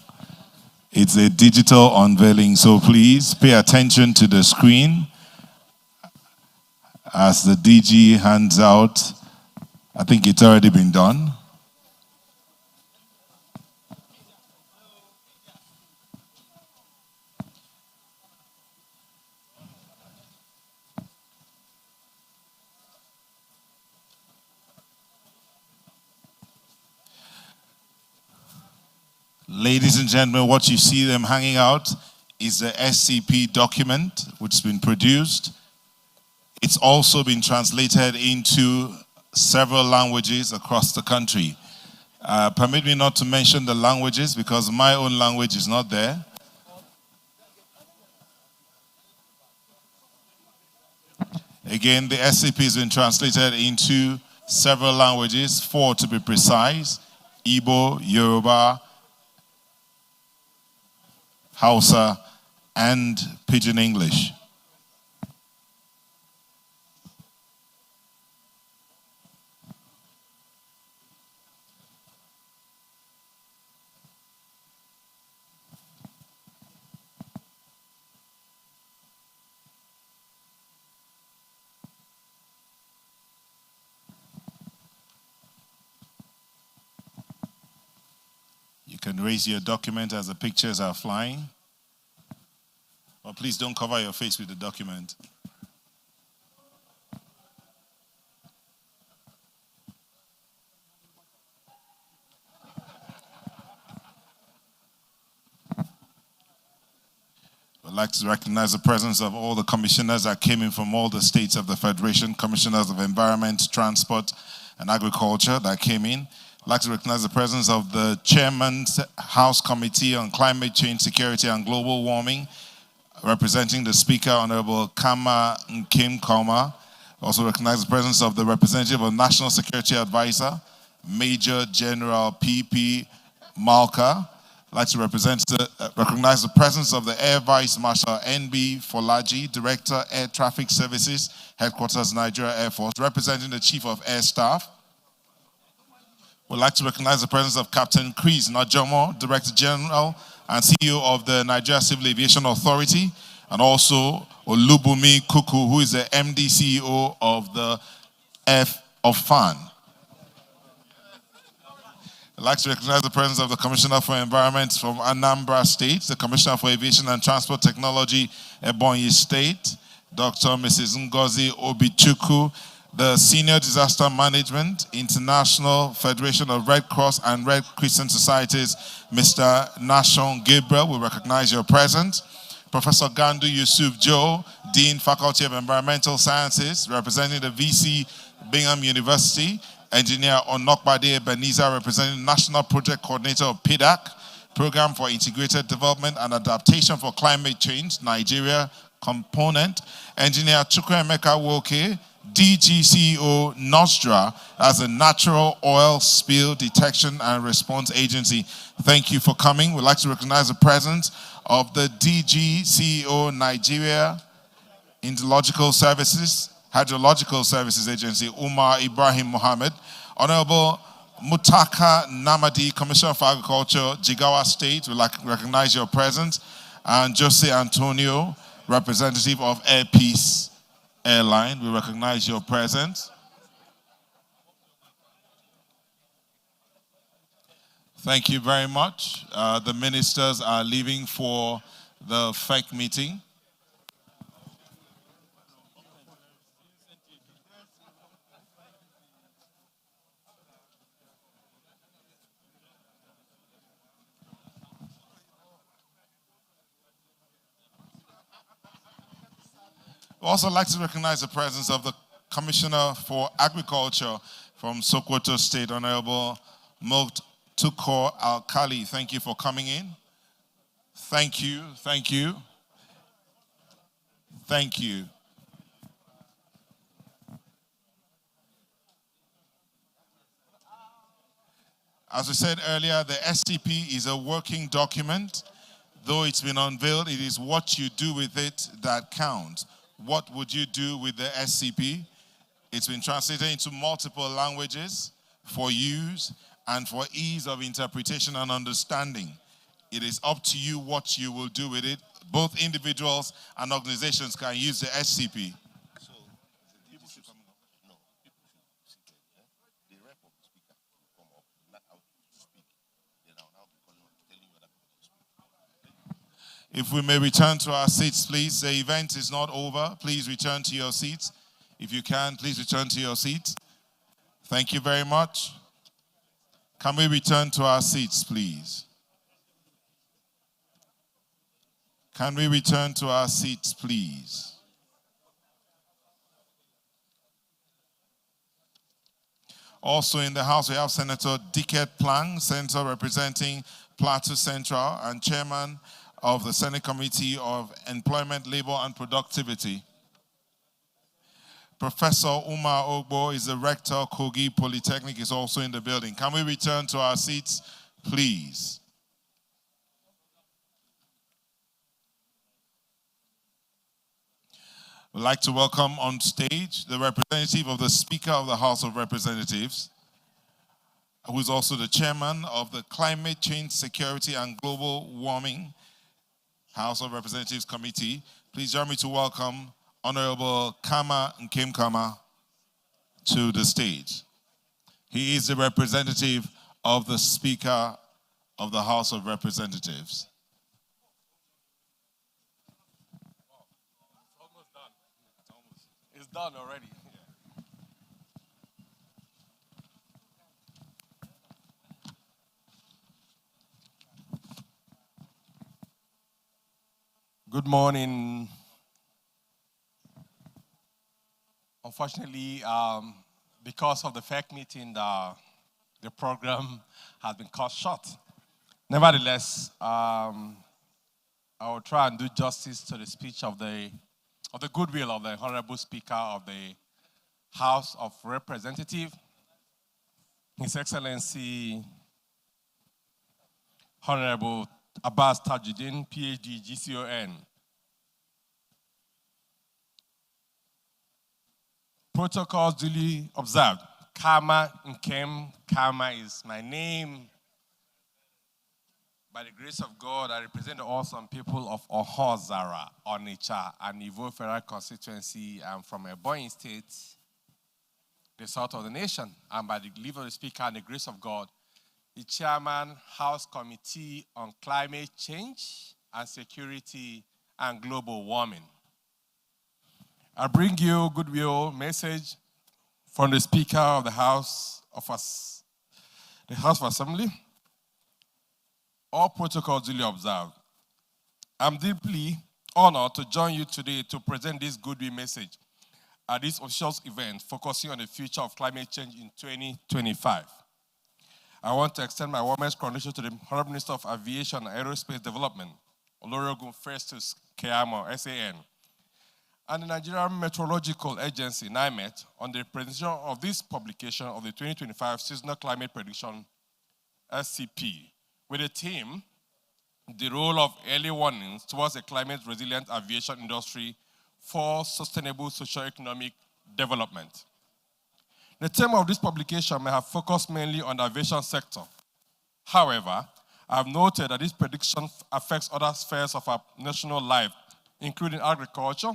It's a digital unveiling, so please pay attention to the screen as the DG hands out. I think it's already been done. Ladies and gentlemen, what you see them hanging out is the SCP document which has been produced. It's also been translated into several languages across the country. Permit me not to mention the languages because my own language is not there. Again, the SCP has been translated into several languages, 4 to be precise: Igbo, Yoruba, Hausa, and Pidgin English. You can raise your document as the pictures are flying. But please don't cover your face with the document. I'd like to recognize the presence of all the commissioners that came in from all the states of the Federation, commissioners of environment, transport, and agriculture that came in. I'd like to recognize the presence of the Chairman's House Committee on Climate Change, Security, and Global Warming, representing the Speaker, Honorable Kama Nkim Koma. Also recognize the presence of the representative of National Security Advisor, Major General P.P. Malka. I'd like to recognize the presence of the Air Vice Marshal N.B. Folaji, Director, Air Traffic Services, Headquarters, Nigeria Air Force, representing the Chief of Air Staff. We'd like to recognize the presence of Captain Chris Najomo, Director General and CEO of the Nigeria Civil Aviation Authority, and also Olubumi Kuku, who is the MD CEO of the F of FAN. I'd like to recognize the presence of the Commissioner for Environment from Anambra State, the Commissioner for Aviation and Transport Technology, Ebonyi State, Dr. Mrs. Ngozi Obichukwu, the Senior Disaster Management, International Federation of Red Cross and Red Crescent Societies, Mr. Nashon Gabriel, we recognize your presence. Professor Gandu Yusuf Joe, Dean, Faculty of Environmental Sciences, representing the VC Bingham University. Engineer Onokbade Beniza, representing National Project Coordinator of PIDAC, Program for Integrated Development and Adaptation for Climate Change, Nigeria component. Engineer Chukwuemeka Woke, DGCEO NOSDRA, as a Natural Oil Spill Detection and Response Agency. Thank you for coming. We'd like to recognize the presence of the DGCEO Nigeria Hydrological Services Agency, Umar Ibrahim Mohammed. Honorable Mutaka Namadi, Commissioner for Agriculture, Jigawa State, we'd like to recognize your presence. And Jose Antonio, representative of Air Peace Airline, we recognize your presence. Thank you very much. The ministers are leaving for the FEC meeting. I'd also like to recognize the presence of the Commissioner for Agriculture from Sokoto State, Honorable Moktukor Alkali. Thank you for coming in. Thank you, thank you, thank you. As we said earlier, the SCP is a working document. Though it's been unveiled, it is what you do with it that counts. What would you do with the SCP? It's been translated into multiple languages. for use and for ease of interpretation and understanding. It is up to you what you will do with it. Both individuals and organizations can use the SCP. If we may return to our seats, please. The event is not over. Please return to your seats. If you can, please return to your seats. Thank you very much. Can we return to our seats, please? Can we return to our seats, please? Also in the House, we have Senator Dickett Plang, Senator representing Plateau Central and Chairman of the Senate Committee of Employment, Labor, and Productivity. Professor Umar Ogbo is the Rector of Kogi Polytechnic, is also in the building. Can we return to our seats, please? We'd like to welcome on stage the representative of the Speaker of the House of Representatives, who is also the Chairman of the Climate Change, Security, and Global Warming House of Representatives Committee. Please join me to welcome Honorable Kama Nkemkama to the stage. He is the representative of the Speaker of the House of Representatives. Almost done. It's done already. Good morning. Unfortunately, because of the FEC meeting, the program has been cut short. Nevertheless, I will try and do justice to the speech of the goodwill of the Honorable Speaker of the House of Representatives, His Excellency Honorable Abbas Tajuddin, PhD, GCON. Protocols duly observed. Kama Nkem. Kama is my name. By the grace of God, I represent the awesome people of Ohozara, Onitsha, and Ivo Federal Constituency. I'm from Ebonyi State, the south of the nation. And by the leave of the Speaker and the grace of God, the Chairman, House Committee on Climate Change and Security and Global Warming. I bring you goodwill message from the Speaker of the House of Assembly. All protocols duly observed. I'm deeply honored to join you today to present this goodwill message at this official event focusing on the future of climate change in 2025. I want to extend my warmest congratulations to the Honorable Minister of Aviation and Aerospace Development, Olorogun Festus Keyamo, SAN, and the Nigerian Meteorological Agency, NiMet, on the presentation of this publication of the 2025 Seasonal Climate Prediction, SCP, with the theme, The Role of Early Warnings Towards a Climate-Resilient Aviation Industry for Sustainable Socio-Economic Development. The theme of this publication may have focused mainly on the aviation sector. However, I have noted that this prediction affects other spheres of our national life, including agriculture,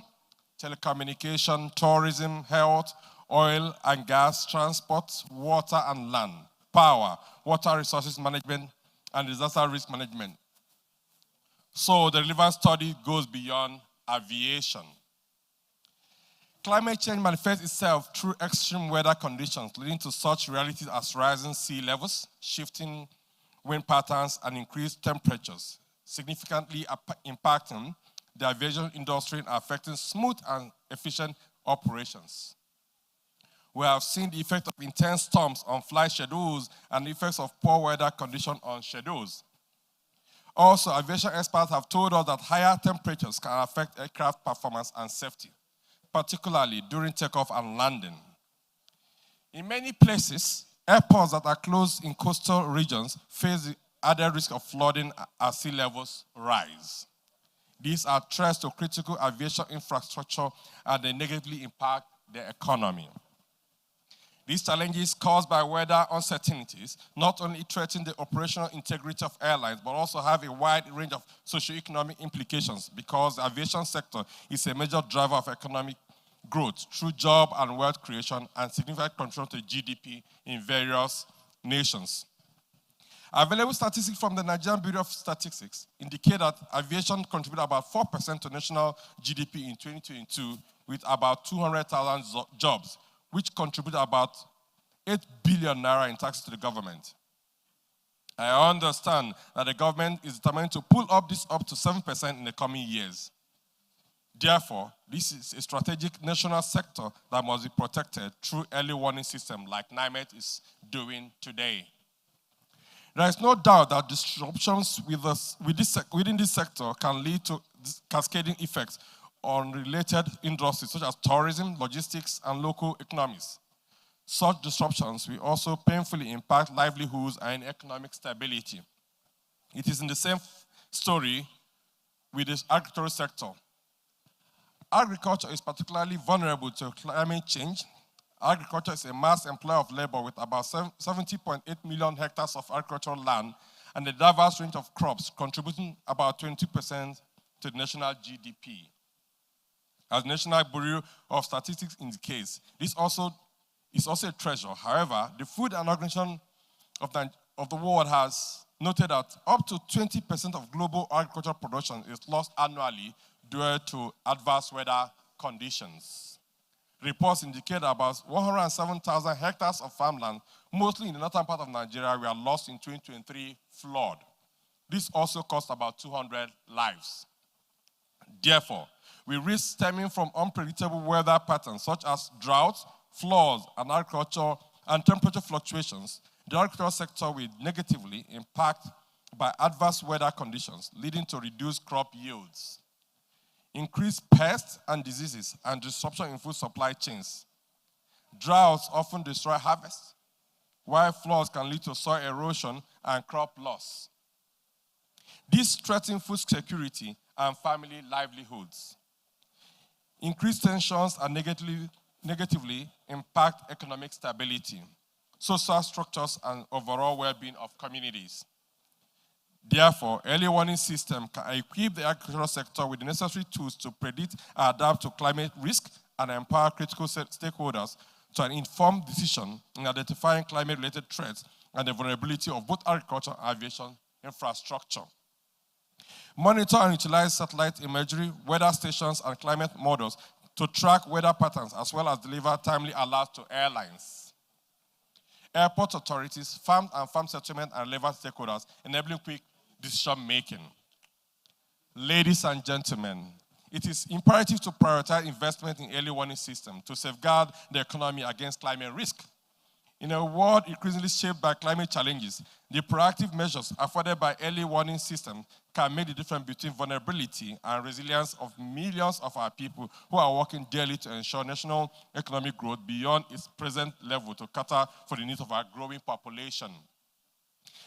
telecommunication, tourism, health, oil and gas, transport, water and land, power, water resources management, and disaster risk management. So the relevant study goes beyond aviation. Climate change manifests itself through extreme weather conditions, leading to such realities as rising sea levels, shifting wind patterns, and increased temperatures, significantly impacting the aviation industry and affecting smooth and efficient operations. We have seen the effect of intense storms on flight schedules and the effects of poor weather conditions on schedules. Also, aviation experts have told us that higher temperatures can affect aircraft performance and safety, particularly during takeoff and landing. In many places, airports that are close in coastal regions face the added risk of flooding as sea levels rise. These are threats to critical aviation infrastructure and they negatively impact the economy. These challenges caused by weather uncertainties not only threaten the operational integrity of airlines, but also have a wide range of socioeconomic implications because the aviation sector is a major driver of economic growth through job and wealth creation and significant contribution to GDP in various nations. Available statistics from the Nigerian Bureau of Statistics indicate that aviation contributed about 4% to national GDP in 2022 with about 200,000 jobs, which contributed about 8 billion naira in taxes to the government. I understand that the government is determined to pull up this up to 7% in the coming years. Therefore, this is a strategic national sector that must be protected through early warning system like NiMet is doing today. There is no doubt that disruptions within this sector can lead to cascading effects on related industries such as tourism, logistics, and local economies. Such disruptions will also painfully impact livelihoods and economic stability. It is in the same story with the agricultural sector. Agriculture is particularly vulnerable to climate change. Agriculture is a mass employer of labor with about 70.8 million hectares of agricultural land and a diverse range of crops contributing about 20% to the national GDP. As the National Bureau of Statistics indicates, this is also a treasure. However, the Food and Organization of the World has noted that up to 20% of global agricultural production is lost annually due to adverse weather conditions. Reports indicate about 107,000 hectares of farmland, mostly in the northern part of Nigeria, were lost in 2023 flood. This also cost about 200 lives. Therefore, with risks stemming from unpredictable weather patterns such as droughts, floods, and agriculture and temperature fluctuations, the agricultural sector will negatively impact by adverse weather conditions, leading to reduced crop yields, increased pests and diseases, and disruption in food supply chains. Droughts often destroy harvests, while floods can lead to soil erosion and crop loss. This threatens food security and family livelihoods. Increased tensions and negatively impact economic stability, social structures, and overall well-being of communities. Therefore, early warning systems can equip the agricultural sector with the necessary tools to predict and adapt to climate risk and empower critical stakeholders to an informed decision in identifying climate-related threats and the vulnerability of both agriculture and aviation infrastructure. Monitor and utilize satellite imagery, weather stations, and climate models to track weather patterns as well as deliver timely alerts to airlines. Airport authorities, farm and farm settlement, and relevant stakeholders, enabling quick decision-making. Ladies and gentlemen, it is imperative to prioritize investment in early warning systems to safeguard the economy against climate risk. In a world increasingly shaped by climate challenges, the proactive measures afforded by early warning systems can make the difference between vulnerability and resilience of millions of our people who are working daily to ensure national economic growth beyond its present level to cater for the needs of our growing population.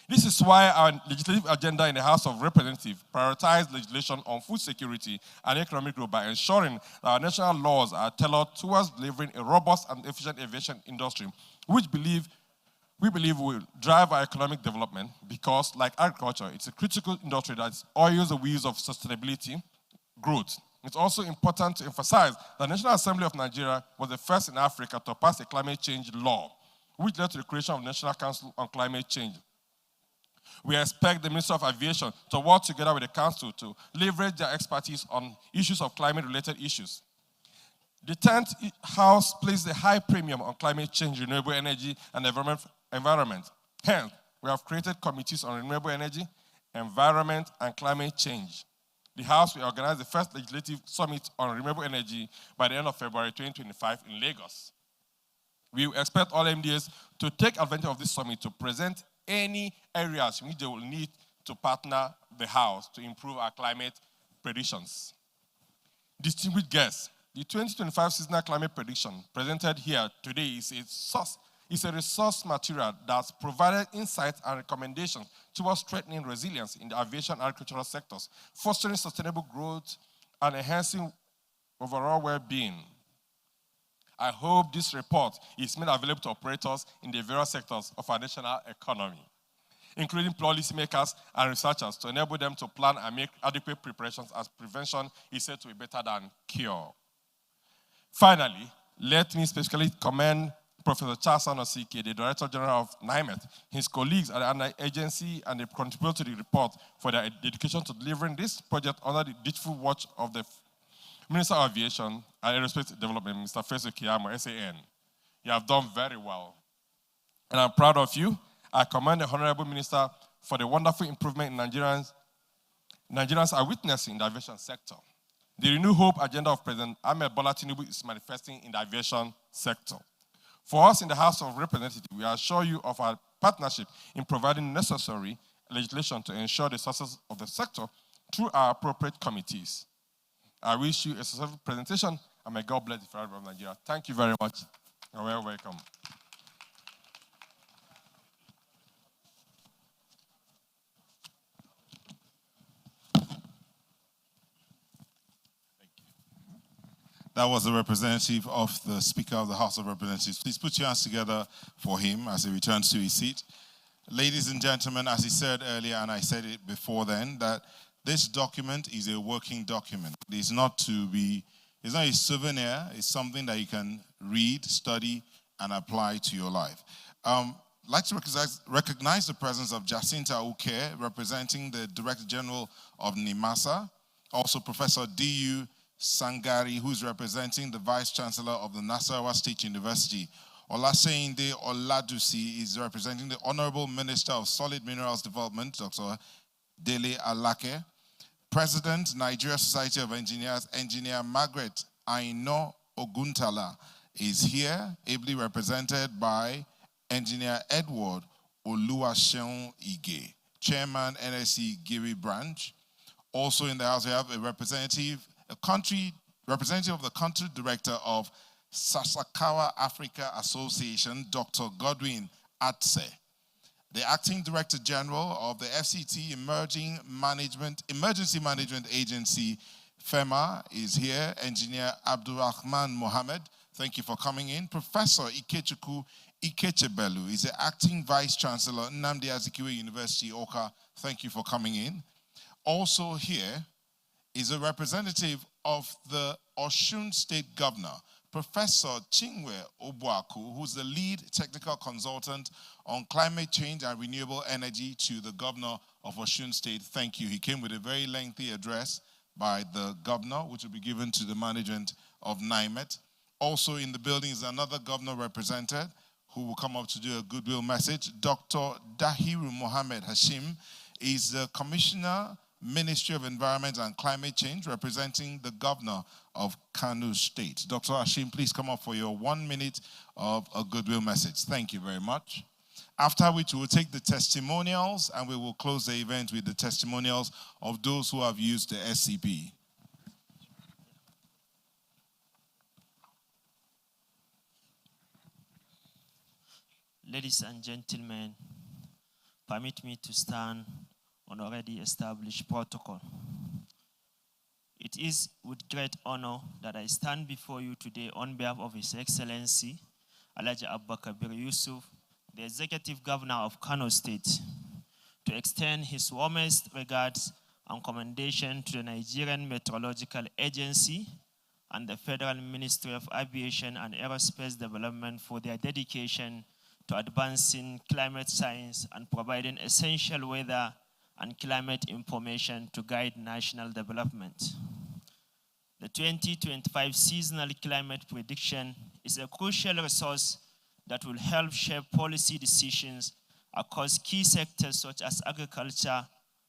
This is why our legislative agenda in the House of Representatives prioritizes legislation on food security and economic growth by ensuring that our national laws are tailored towards delivering a robust and efficient aviation industry, which we believe will drive our economic development because, like agriculture, it's a critical industry that oils the wheels of sustainability growth. It's also important to emphasize that the National Assembly of Nigeria was the first in Africa to pass a climate change law, which led to the creation of the National Council on Climate Change. We expect the Minister of Aviation to work together with the Council to leverage their expertise on issues of climate-related issues. The 10th House places a high premium on climate change, renewable energy, and environment. Hence, we have created committees on renewable energy, environment, and climate change. The House will organize the first legislative summit on renewable energy by the end of February 2025 in Lagos. We expect all MDAs to take advantage of this summit to present any areas in which they will need to partner the House to improve our climate predictions. Distinguished guests, the 2025 seasonal climate prediction presented here today is a resource material that's provided insights and recommendations towards strengthening resilience in the aviation and agricultural sectors, fostering sustainable growth, and enhancing overall well-being. I hope this report is made available to operators in the various sectors of our national economy, including policymakers and researchers, to enable them to plan and make adequate preparations, as prevention is said to be better than cure. Finally, let me specifically commend Professor Charles Onosike, the Director General of NiMet, his colleagues at the agency, and the contributors to the report for their dedication to delivering this project under the dutiful watch of the Minister of Aviation and Aerospace Development, Mr. Feso Kiyamo, SAN. You have done very well. And I'm proud of you. I commend the Honorable Minister for the wonderful improvement Nigerians are witnessing in the aviation sector. The Renew Hope agenda of President Ahmed Bola Tinubu is manifesting in the aviation sector. For us in the House of Representatives, we assure you of our partnership in providing necessary legislation to ensure the success of the sector through our appropriate committees. I wish you a successful presentation, and may God bless the Federal Republic of Nigeria. Thank you very much, and you're welcome. That was the representative of the Speaker of the House of Representatives. Please put your hands together for him as he returns to his seat. Ladies and gentlemen, as he said earlier, and I said it before then, that this document is a working document. It's not a souvenir. It's something that you can read, study, and apply to your life. I'd like to recognize the presence of Jacinta Uke, representing the Director General of NIMASA, also Professor D.U. Sangari, who's representing the Vice Chancellor of the Nasarawa State University. Olaseyinde Oladusi is representing the Honorable Minister of Solid Minerals Development, Dr. Dele Alake. President, Nigeria Society of Engineers, Engineer Margaret Aino Oguntala is here, ably represented by Engineer Edward Oluwaseun Ige, Chairman, NSC Giri Branch. Also in the house, we have a representative of the country director of Sasakawa Africa Association, Dr. Godwin Atse. The acting director general of the FCT Emergency Management Agency, FEMA, is here. Engineer Abdulrahman Mohammed, thank you for coming in. Professor Ikechukwu Ikechebelu is the acting vice chancellor, Nnamdi Azikiwe University, Oka. Thank you for coming in. Also here is a representative of the Osun State Governor, Professor Chinwe Obuaku, who's the lead technical consultant on climate change and renewable energy to the governor of Osun State. Thank you. He came with a very lengthy address by the governor, which will be given to the management of NiMet. Also in the building is another governor represented who will come up to do a goodwill message. Dr. Dahiru Mohammed Hashim is the Commissioner, Ministry of Environment and Climate Change, representing the governor of Kano State. Dr. Hashim, please come up for your 1 minute of a goodwill message. Thank you very much. After which we will take the testimonials, and we will close the event with the testimonials of those who have used the SCP. Ladies and gentlemen, permit me to stand on already established protocol. It is with great honor that I stand before you today on behalf of His Excellency, Alhaji Abba Kabir Yusuf, the Executive Governor of Kano State, to extend his warmest regards and commendation to the Nigerian Meteorological Agency and the Federal Ministry of Aviation and Aerospace Development for their dedication to advancing climate science and providing essential weather and climate information to guide national development. The 2025 seasonal climate prediction is a crucial resource that will help shape policy decisions across key sectors such as agriculture,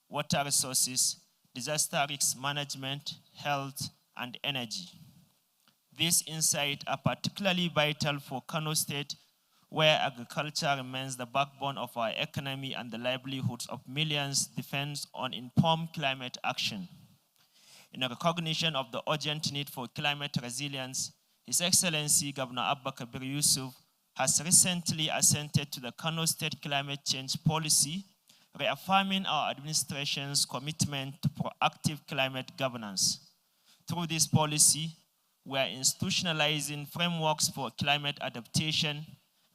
water resources, disaster risk management, health, and energy. These insights are particularly vital for Kano State, where agriculture remains the backbone of our economy and the livelihoods of millions depends on informed climate action. In recognition of the urgent need for climate resilience, His Excellency Governor Abba Kabir Yusuf has recently assented to the Kano State Climate Change Policy, reaffirming our administration's commitment to proactive climate governance. Through this policy, we are institutionalizing frameworks for climate adaptation,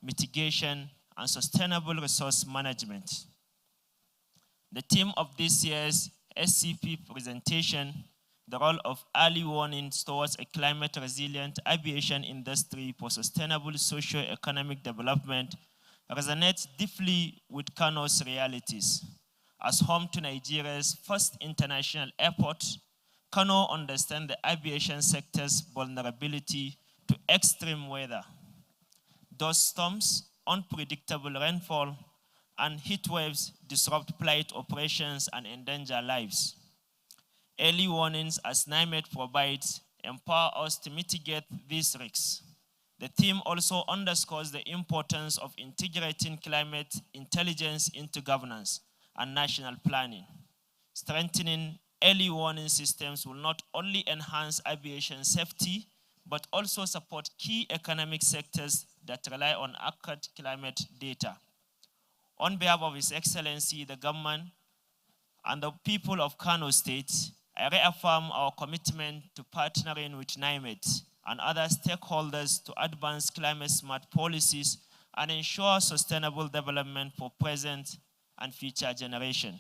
mitigation, and sustainable resource management. The theme of this year's SCP presentation, the role of early warnings towards a climate-resilient aviation industry for sustainable socio-economic development, resonates deeply with Kano's realities. As home to Nigeria's first international airport, Kano understands the aviation sector's vulnerability to extreme weather. Dust storms, unpredictable rainfall, and heat waves disrupt flight operations and endanger lives. Early warnings, as NiMet provides, empower us to mitigate these risks. The theme also underscores the importance of integrating climate intelligence into governance and national planning. Strengthening early warning systems will not only enhance aviation safety, but also support key economic sectors that rely on accurate climate data. On behalf of His Excellency, the government, and the people of Kano State, I reaffirm our commitment to partnering with NiMet and other stakeholders to advance climate-smart policies and ensure sustainable development for present and future generations.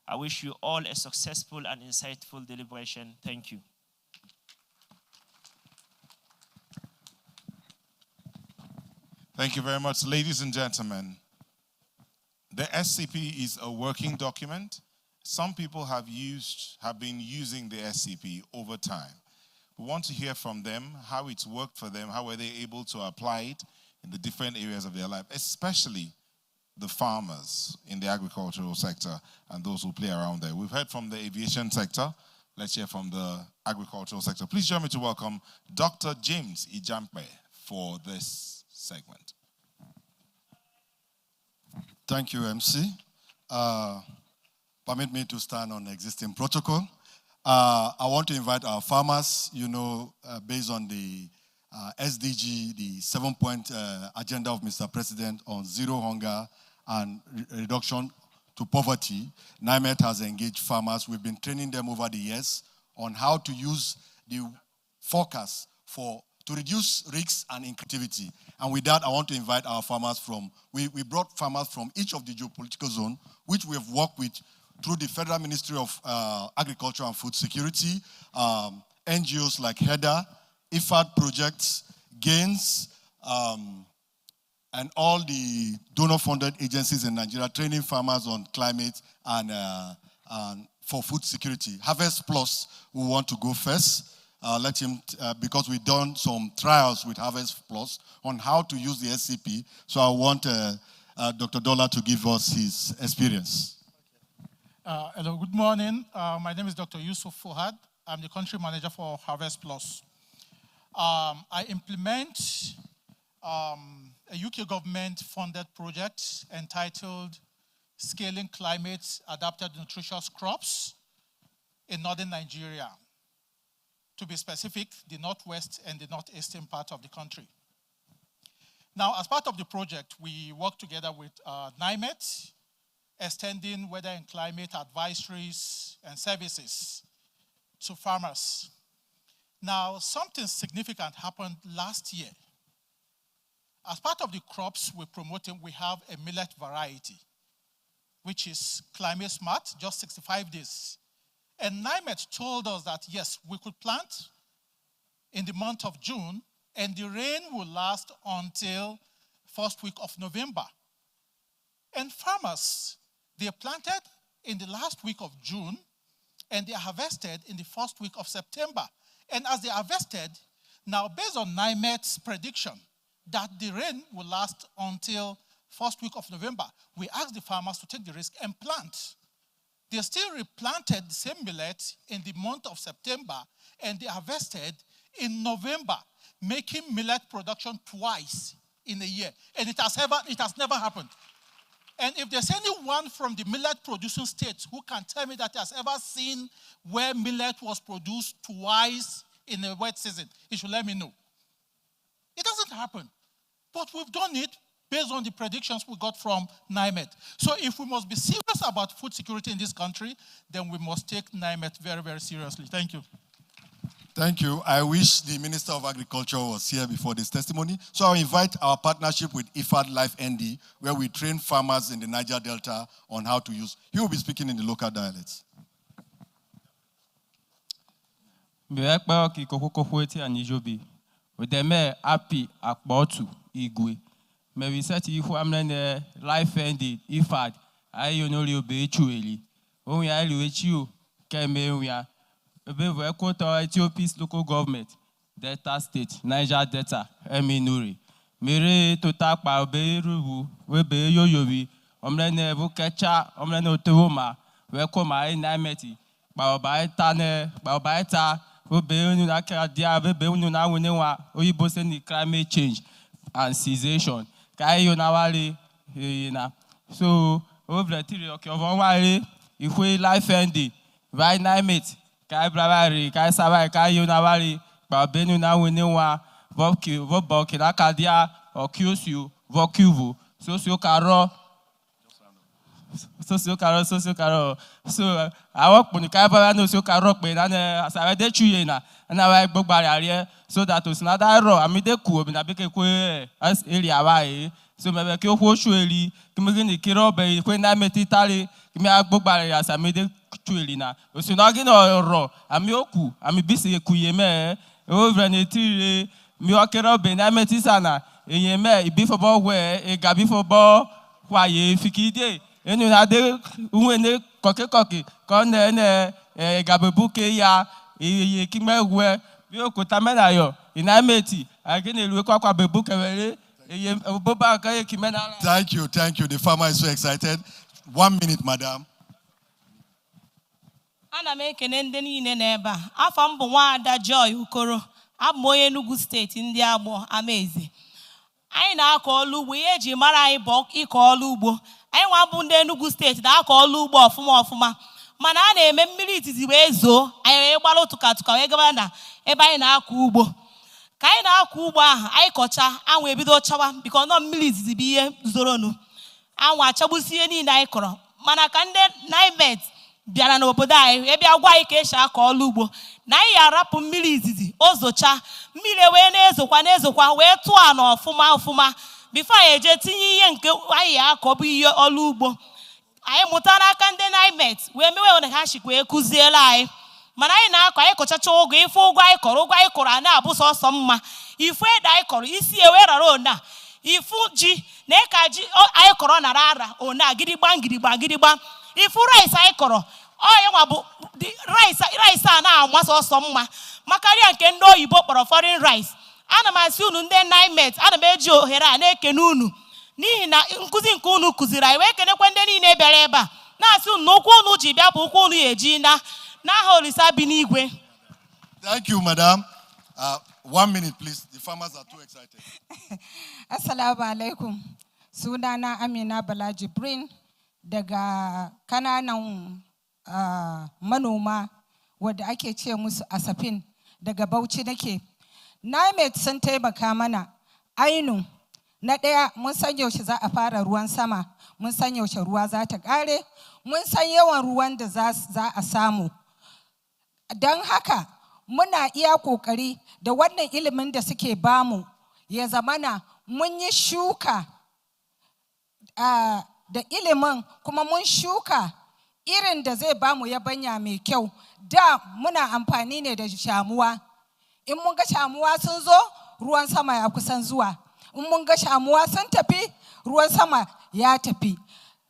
I wish you all a successful and insightful deliberation. Thank you. Thank you very much, ladies and gentlemen. The SCP is a working document. Some people have been using the SCP over time. We want to hear from them, how it's worked for them, how were they able to apply it in the different areas of their life, especially the farmers in the agricultural sector and those who play around there. We've heard from the aviation sector. Let's hear from the agricultural sector. Please join me to welcome Dr. James Ijampe for this segment. Thank you, MC. Permit me to stand on existing protocol. I want to invite our farmers, based on the SDG, the 7-point agenda of Mr. President on zero hunger and reduction to poverty. NiMet has engaged farmers. We've been training them over the years on how to use the forecast to reduce risks and inactivity. And with that, I want to invite our farmers we brought farmers from each of the geopolitical zone, which we have worked with through the Federal Ministry of Agriculture and Food Security, NGOs like HEDA, IFAD projects, GAINS, and all the donor-funded agencies in Nigeria training farmers on climate and for food security. Harvest Plus, we want to go first. Let him, because we've done some trials with Harvest Plus on how to use the SCP. So I want Dr. Dollar to give us his experience. Hello, good morning. My name is Dr. Yusuf Fuhad. I'm the country manager for Harvest Plus. I implement a UK government-funded project entitled Scaling Climate-Adapted Nutritious Crops in Northern Nigeria. To be specific, the northwest and the northeastern part of the country. Now, as part of the project, we work together with NiMet, extending weather and climate advisories and services to farmers. Now, something significant happened last year. As part of the crops we're promoting, we have a millet variety, which is climate smart, just 65 days. And NiMet told us that, yes, we could plant in the month of June, and the rain will last until first week of November. And farmers, they planted in the last week of June, and they harvested in the first week of September. And as they harvested, now based on NiMet's prediction that the rain will last until first week of November, we asked the farmers to take the risk and plant. They still replanted the same millet in the month of September, and they harvested in November, making millet production twice in a year. And it has never happened. And if there's anyone from the millet-producing states who can tell me that has ever seen where millet was produced twice in a wet season, he should let me know. It doesn't happen. But we've done it based on the predictions we got from NiMet. So if we must be serious about food security in this country, then we must take NiMet very, very seriously. Thank you. Thank you. I wish the Minister of Agriculture was here before this testimony. So I'll invite our partnership with IFAD Life ND, where we train farmers in the Niger Delta on how to use. He will be speaking in the local dialects. Happy akbotu igwe. Me we set you amne life ended ifad ayo no le be chueli. O we ali we chu keme we be we quota Ethiopia's local government Delta State Niger Delta Eminuri. Mere to tak pa be rubu we be yoyobi omne bu kecha omne no tewoma we ko ma NiMet ba ba ta ne ba ba ta climate change and cessation. So over the theory if we life ended, right NiMet, Kai Bravari, Kai Savai, Kai Yonawari, Babenu na Winewa, Vokila Kadia, or Kyushu, Vokuvu, Socio Caro. Social caro. So I work when the Kaiba no so caro, and as I did Chuyena, and I like book barrier so that was not a row. I made the cool, and I became queer as Elia. So maybe kill Hoshueli, Kimagin the Kiro Bay, when I met Italy, me a book barriers, I made the Chuyelina. So not getting a row. I'm Yoku, I'm a busy Kuyeme, over an etiri, Miokero Ben, I met Isana, a Yeme, before ball where a Gabi for ball, why Fikide. And you had the cocky, con gababuke ya, Kima where you could tamanayo, in Ameti, I can look up a book away. Thank you. The farmer is so excited. 1 minute, madam. Ana make an ending in a neighbor. I found Bwanda Joy Ukoro. I'm Moye Nugu State in the Abo, amazing. I now call Lubu, Marai Bok, e call Lubo. I want Bunde Nugu State, that call Lubo Fuma. Manane, Memility is the way so. I am able to cut Kawegana, Ebaina Kubo. Kaina Kuba, I kocha, and we be do chawa, because no milits be Zorono. And watch Abusi any Naikoro. Manakande, NiMet, Biano Podai, maybe a white kesha call Lubo. Naya rapu milits, Ozocha, Mile Wenezo, Wanezo, where to an or Fuma. Before I jetting yank, I copy your Olubo. I am Mutana Kande NiMet, where me on the hashik where Kuzela. Manai na kwa eko chacho go ifo gwa ikoro na abuso somma ifu eda ikoro isi ewera ro na ifu ji na ka ji ikoro na rara ona gidigba ifu rice ikoro yenwa bu rice na amwaso somma makaria nke ndo oyibo kporo foreign rice ana masi unu ndị NiMet ana meji ohere a na ekene unu n'ihi na nkuzi nke unu kuziri anyị wee kenekwe ndị niile bịara ebe a na-asị unu okwu unu ji bịa bụ okwu unu eji na Thank you, madam. 1 minute, please. The farmers are too excited. Assalamu alaikum. Sunana Amina Bala Jibrin daga kananan manoma wadda ake ce musu asafin daga Bauchi nake. NiMet sun taimaka mana ainu na ɗaya mun san yaushe za a fara ruwan sama, mun san yaushe ruwa za ta ƙare, mun san yawan ruwan da za a samu. Don haka muna iya kokari da wannan ilimin da suke bamu ya zamana mun yi shuka da ilimin kuma mun shuka irin da zai bamu yabanya mai kyau. Da muna amfani ne da shamuwa. In mun ga shamuwa sun zo, ruwan sama ya kusan zuwa. In mun ga shamuwa sun tafi, ruwan sama ya tafi.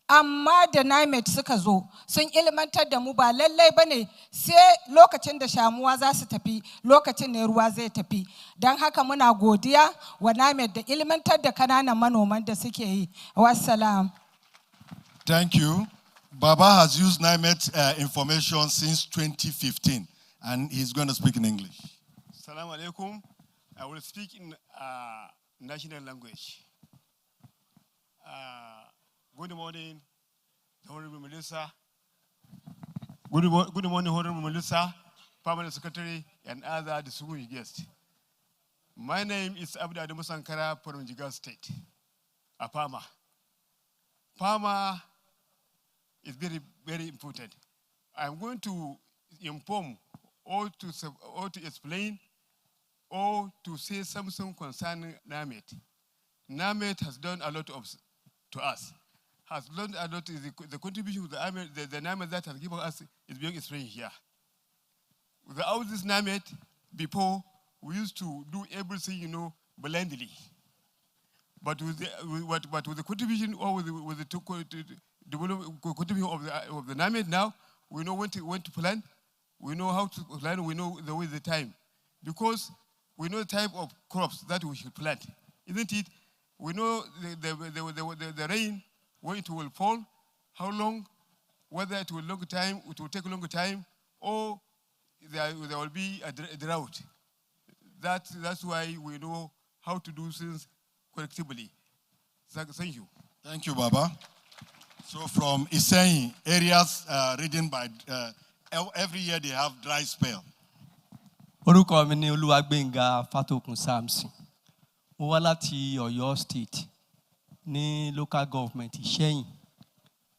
Amma da NiMet suka zo sun ilmantar da mu ba lallai bane sai lokacin da shamuwa za su tafi lokacin ne ruwa zai tafi. Don haka muna godiya wa NiMet da ilmantar da kananan manoman da suke yi. Wassalam. Thank you. Baba has used NiMet information since 2015 and he's going to speak in English. Assalamu alaikum. I will speak in national language. Good morning, Honorable Melissa. Good morning, Honorable Melissa, Permanent Secretary, and other distinguished guests. My name is Abdu Adamu Sankara from Jigawa State, a farmer. Farmer is very, very important. I'm going to inform or to explain or to say something concerning NiMet. NiMet has done a lot to us. Has learned a lot. The contribution of the NiMet that has given us is being explained here. Without this NiMet, before we used to do everything, blindly. But with the contribution or with the contribution of the NiMet now, we know when to plan. We know how to plan. We know the time, because we know the type of crops that we should plant, isn't it? We know the rain, when it will fall, how long, whether it will take a longer time, or there will be a drought. That's why we know how to do things collectively. Thank you. Thank you, Baba. So from Iseyin, areas ridden by, every year they have dry spell. Orúkọ mi ni Olúwagbénga Fátòkun Samson. Mo wá láti Ọ̀yọ́ State ní local government Ìṣẹ́yìn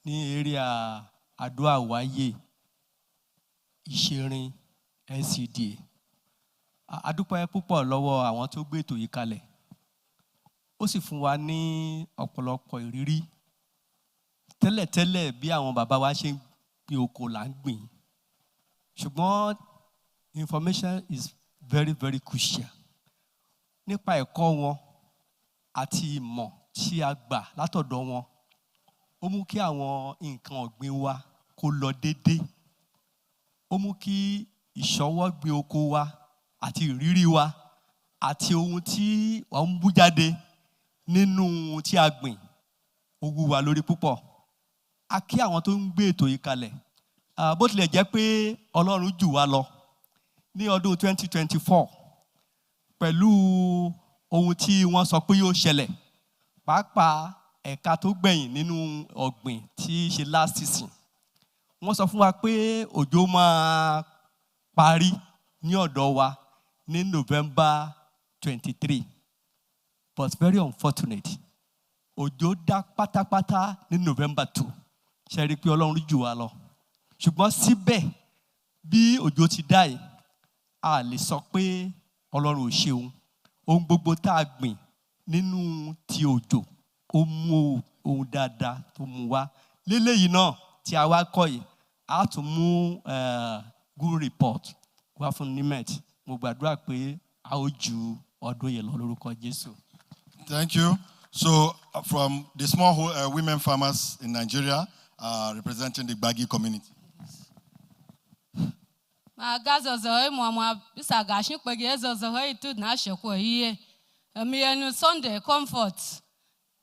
ní area Adó-Àwáyé Ìṣẹ̀rin SCDA. A dúpẹ́ púpọ̀ lọ́wọ́ àwọn tó gbé ètò yìí kalẹ̀. Ó sì fún wa ní ọ̀pọ̀lọpọ̀ ìrírí. Tẹ́lẹ̀tẹ́lẹ̀ bí àwọn bàbá wa ṣe ń gbin oko là ń gbìn. Ṣùgbọ́n information is very, very crucial. Nípa ẹ̀kọ́ wọn àti ìmọ̀ tí a gbà látọ̀dọ̀ wọn, ó mú kí àwọn nǹkan ọ̀gbìn wa kó lọ déédéé. Ó mú kí ìṣọwọ́ gbin oko wa àti ìrírí wa àti ohun tí wọ́n ń bú jáde nínú ohun tí a gbìn ó wú wa lórí púpọ̀. A kí àwọn tó ń gbé ètò yìí kalẹ̀. Bó tilẹ̀ jẹ́ pé Ọlọ́run jù wá lọ ní ọdún 2024 pẹ̀lú ohun tí wọ́n sọ pé yóò ṣẹlẹ̀, pàápàá ẹ̀ka tó gbẹ̀yìn nínú ọ̀gbìn tí ṣe last season. Wọ́n sọ fún wa pé òjò máa parí ní ọ̀dọ̀ wa ní November 23. But very unfortunate. Òjò dá pátápátá ní November 2. Ṣé rí pé Ọlọ́run jù wá lọ. Ṣùgbọ́n síbẹ̀ bí òjò ti dá yìí, a lè sọ pé Ọlọ́run ò ṣeun. Ohun gbogbo tá a gbìn nínú ti òjò, ó mú ohun dáadáa tó mú wá. Léléyìí náà tí a wá kọ́ yìí, a tún mú good report wá fún NiMet. Mo gbàdúrà pé a ó ju ọdún yìí lọ lórúkọ Jésù. Thank you. So from the small women farmers in Nigeria, representing the Gbagi community. Sunday Comfort,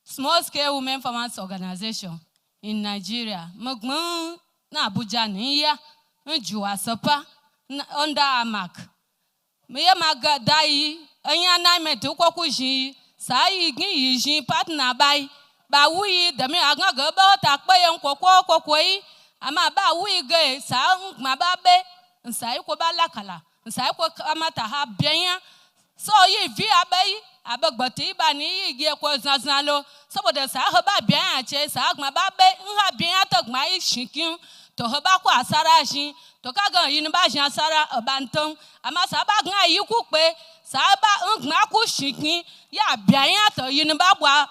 small scale women farmers organization in Nigeria. Magmun na Abuja niya, Njua Sapa, under Amak. Meya Magadai, Anya NiMet, Ukokuji, Sai Gi, partner by Bawi, the me Agaba, Takbayan Kokoi, Amaba Wige, Sang Mababe, and Saiko Balakala, and Saiko Amataha Benya. So ye via bay, Abagbati Bani, Giako Zanalo, so the Sahaba Bian, Sag Mababe, Habiatok my shinking, to Hobako Asarashi, to Kaga Unibajan Sara Abanton, Amasabagna Yukupe, Saba Maku shinking, Ya Bianato Unibabwa.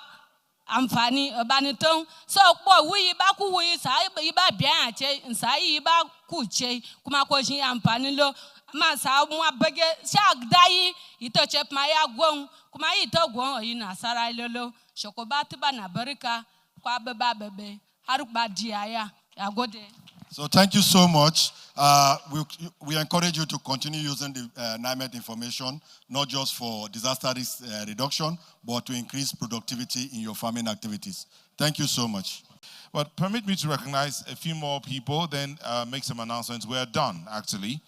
Amfani Abaniton, so boy, we baku we Saiba Bianche, and Saiba Kuche, Kumakoshi Ampanilo, Masa Bege, Shag Dai, he touch up my agwon, Kumaito Gwon in a Sarai Lolo, Shokobatiba Nabarika, Kwababa Bebe, Haruba Diaya, Agode. So thank you so much. We encourage you to continue using the NiMet information, not just for disaster risk reduction, but to increase productivity in your farming activities. Thank you so much. But permit me to recognize a few more people, then make some announcements. We're done, actually.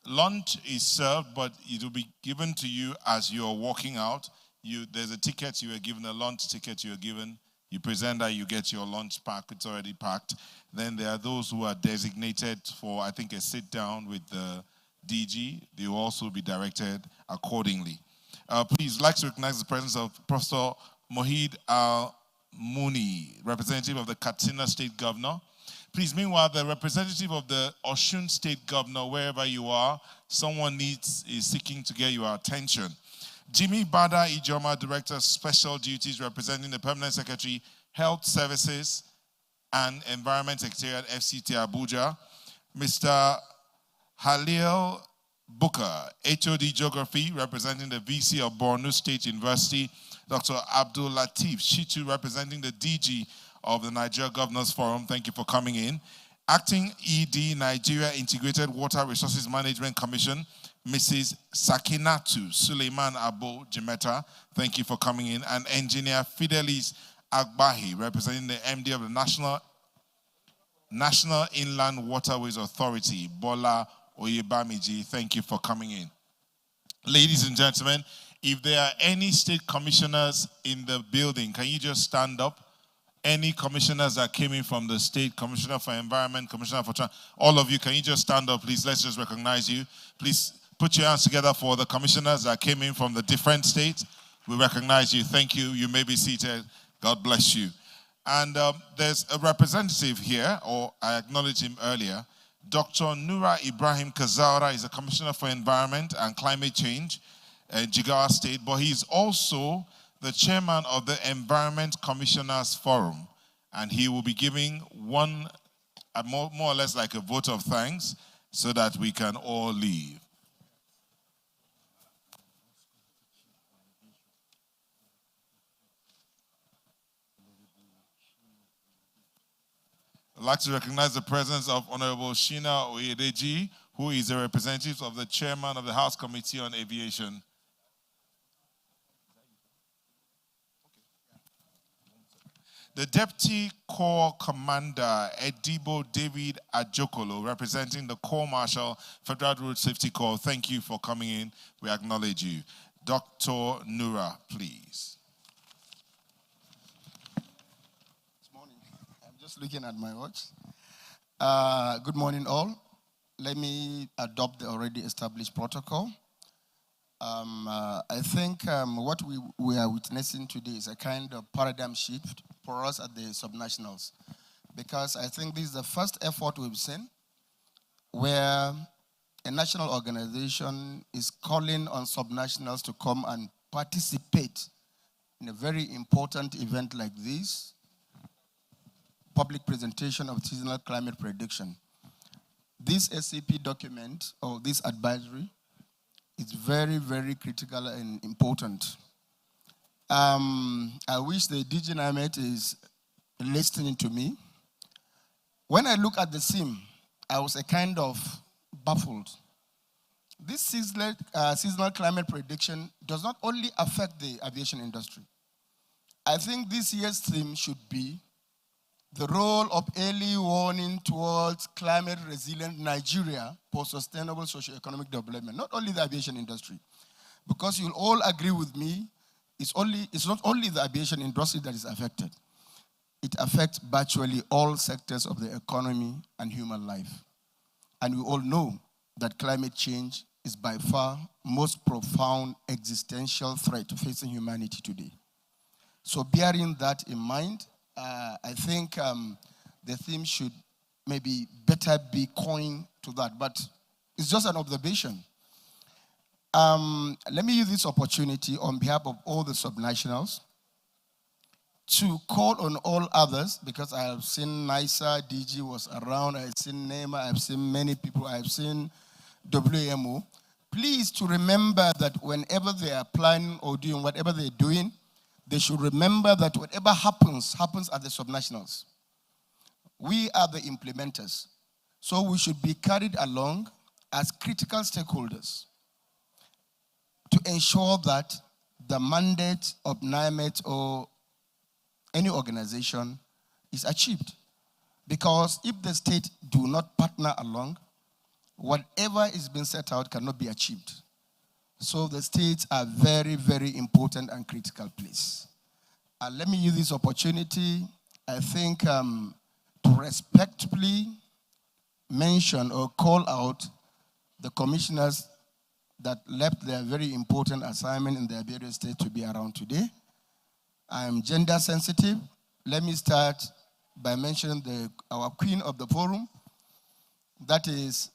Lunch is served, but it will be given to you as you're walking out. There's a ticket you are given, a lunch ticket you are given. You present that, you get your lunch pack, it's already packed. Then there are those who are designated for, I think, a sit down with the DG. They will also be directed accordingly. Please, I'd like to recognize the presence of Professor Mohid Al-Muni, representative of the Katsina State Governor. Please, meanwhile, the representative of the Osun State Governor, wherever you are, someone is seeking to get your attention. Jimmy Bada Ijoma, Director of Special Duties, representing the Permanent Secretary, Health Services and Environment Secretariat, FCT Abuja. Mr. Halil Booker, HOD Geography, representing the VC of Borno State University. Dr. Abdul Latif Shitu, representing the DG of the Nigeria Governors Forum. Thank you for coming in. Acting ED, Nigeria Integrated Water Resources Management Commission, Mrs. Sakinatu Suleiman Abo Jimeta. Thank you for coming in. And Engineer Fidelis Agbahi, representing the MD of the National Inland Waterways Authority, Bola Oyebamiji. Thank you for coming in. Ladies and gentlemen, if there are any state commissioners in the building, can you just stand up? Any commissioners that came in from the state, Commissioner for Environment, Commissioner for all of you, can you just stand up, please? Let's just recognize you. Please put your hands together for the commissioners that came in from the different states. We recognize you. Thank you. You may be seated. God bless you. And there's a representative here, or I acknowledged him earlier. Dr. Nura Ibrahim Kazaura is a Commissioner for Environment and Climate Change in Jigawa State, but he's also the chairman of the Environment Commissioners Forum, and he will be giving one, more or less like a vote of thanks, so that we can all leave. I'd like to recognize the presence of Honorable Shina Oyedeji, who is a representative of the chairman of the House Committee on Aviation. The Deputy Corps Commander, Edibo David Ajokolo, representing the Corps Marshal, Federal Road Safety Corps. Thank you for coming in. We acknowledge you. Dr. Nura, please. This morning, I'm just looking at my watch. Good morning, all. Let me adopt the already established protocol. I think what we are witnessing today is a kind of paradigm shift for us at the subnationals, because I think this is the first effort we've seen where a national organization is calling on subnationals to come and participate in a very important event like this, public presentation of seasonal climate prediction. This SCP document, or this advisory, is very, very critical and important. I wish the DG NiMet is listening to me. When I look at the theme, I was a kind of baffled. This seasonal climate prediction does not only affect the aviation industry. I think this year's theme should be the role of early warning towards climate resilient Nigeria for sustainable socio-economic development, not only the aviation industry. Because you'll all agree with me, it's not only the aviation industry that is affected. It affects virtually all sectors of the economy and human life. And we all know that climate change is by far most profound existential threat facing humanity today. So bearing that in mind, I think the theme should maybe better be coined to that, but it's just an observation. Let me use this opportunity on behalf of all the subnationals to call on all others, because I have seen NISA, DG was around, I've seen NEMA, I've seen many people, I've seen WMO. Please to remember that whenever they are planning or doing whatever they're doing, they should remember that whatever happens at the subnationals. We are the implementers. So we should be carried along as critical stakeholders to ensure that the mandate of NiMet or any organization is achieved. Because if the state do not partner along, whatever is being set out cannot be achieved. So the states are very, very important and critical place. Let me use this opportunity, I think, to respectfully mention or call out the commissioners that left their very important assignment in their various states to be around today. I am gender sensitive. Let me start by mentioning our queen of the forum. That is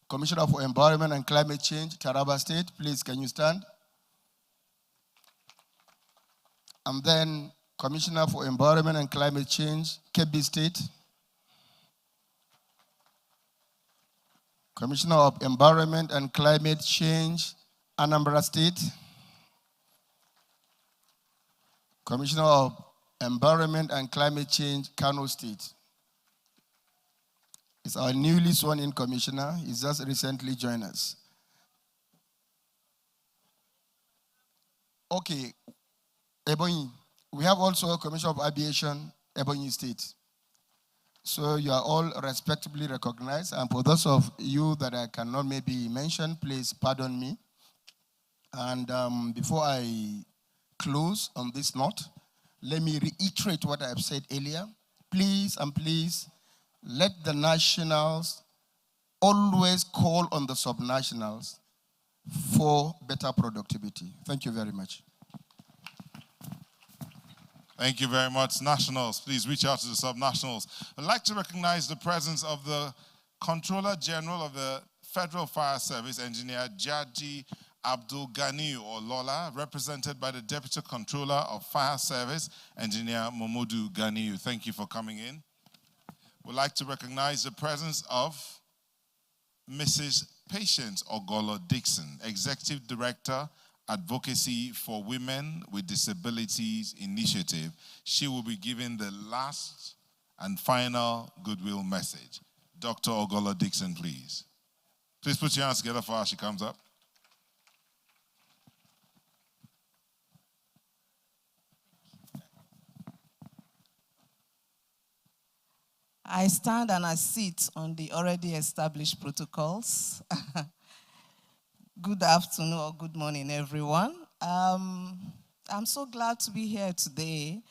Commissioner for Environment and Climate Change, Taraba State. Please, can you stand? And then Commissioner for Environment and Climate Change, Kebbi State. Commissioner of Environment and Climate Change, Anambra State. Commissioner of Environment and Climate Change, Kano State. It's our newly sworn-in commissioner. He's just recently joined us. Okay, Ebonyi. We have also a Commissioner of Aviation, Ebonyi State. So you are all respectably recognized. And for those of you that I cannot maybe mention, please pardon me. And before I close on this note, let me reiterate what I have said earlier. Please and please, let the nationals always call on the subnationals for better productivity. Thank you very much. Thank you very much. Nationals, please reach out to the subnationals. I'd like to recognize the presence of the Controller General of the Federal Fire Service, Engineer Jaji Abdul Ghani or Lola, represented by the Deputy Controller of Fire Service, Engineer Momodu Ghani. Thank you for coming in. We'd like to recognize the presence of Mrs. Patience Ogolo Dixon, Executive Director, Advocacy for Women with Disabilities Initiative. She will be giving the last and final Goodwill message. Dr. Ogolo Dixon, please. Please put your hands together for her as she comes up. I stand and I sit on the already established protocols. Good afternoon or good morning, everyone. I'm so glad to be here today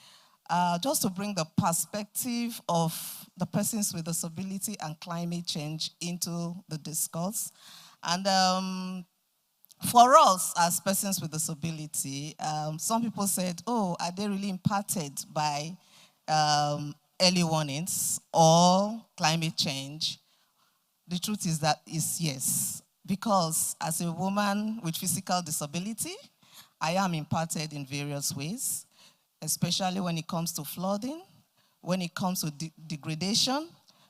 just to bring the perspective of the persons with disability and climate change into the discourse. And for us as persons with disability, some people said, oh, are they really impacted by early warnings or climate change? The truth is that is yes. Because as a woman with physical disability, I am impacted in various ways, especially when it comes to flooding, when it comes to degradation,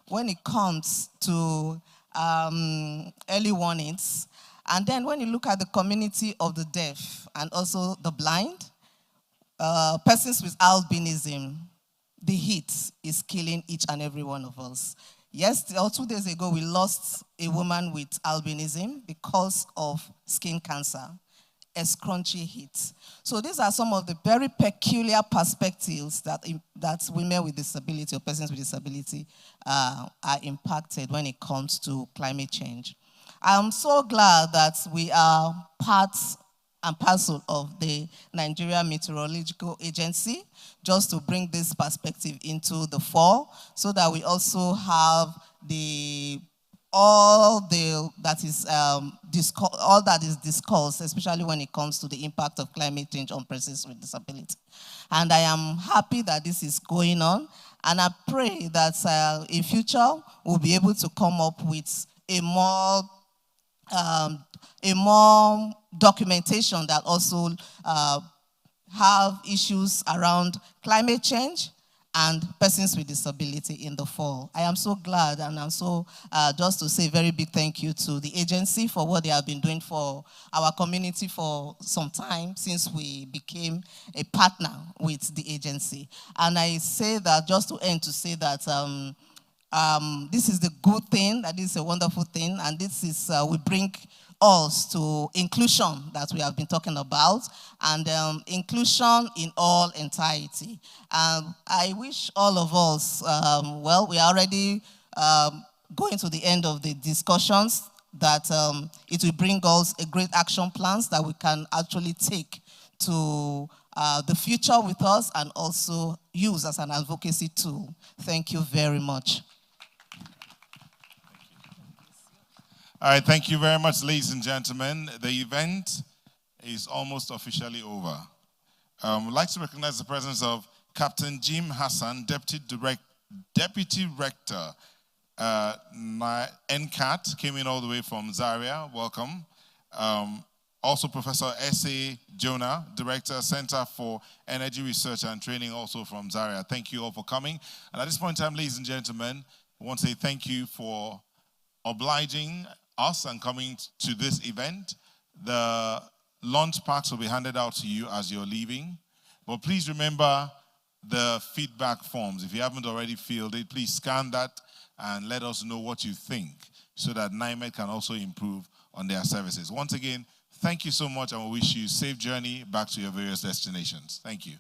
when it comes to early warnings. And then when you look at the community of the deaf and also the blind, persons with albinism, the heat is killing each and every one of us. Yes, 2 days ago, we lost a woman with albinism because of skin cancer, a scrunchy heat. So these are some of the very peculiar perspectives that women with disability or persons with disability are impacted when it comes to climate change. I'm so glad that we are part and parcel of the Nigeria Meteorological Agency, just to bring this perspective into the fore, so that we also have all that is discussed, especially when it comes to the impact of climate change on persons with disability. And I am happy that this is going on, and I pray that in future we'll be able to come up with a more documentation that also have issues around climate change and persons with disability in the fall. I am so glad, and I'm so just to say a very big thank you to the agency for what they have been doing for our community for some time since we became a partner with the agency. And I say that just to end to say that this is the good thing, that is a wonderful thing, and this is, we bring us to inclusion that we have been talking about, and inclusion in all entirety. I wish all of us, well, we are already going to the end of the discussions, that it will bring us a great action plans that we can actually take to the future with us and also use as an advocacy tool. Thank you very much. All right, thank you very much, ladies and gentlemen. The event is almost officially over. We'd like to recognize the presence of Captain Jim Hassan, Deputy Deputy Rector, NCAT, came in all the way from Zaria. Welcome. Also Professor S.A. Jonah, Director, Center for Energy Research and Training, also from Zaria. Thank you all for coming. And at this point in time, ladies and gentlemen, I want to say thank you for obliging us and coming to this event. The lunch packs will be handed out to you as you're leaving. But please remember the feedback forms. If you haven't already filled it, please scan that and let us know what you think so that NiMet can also improve on their services. Once again, thank you so much, and we wish you a safe journey back to your various destinations. Thank you.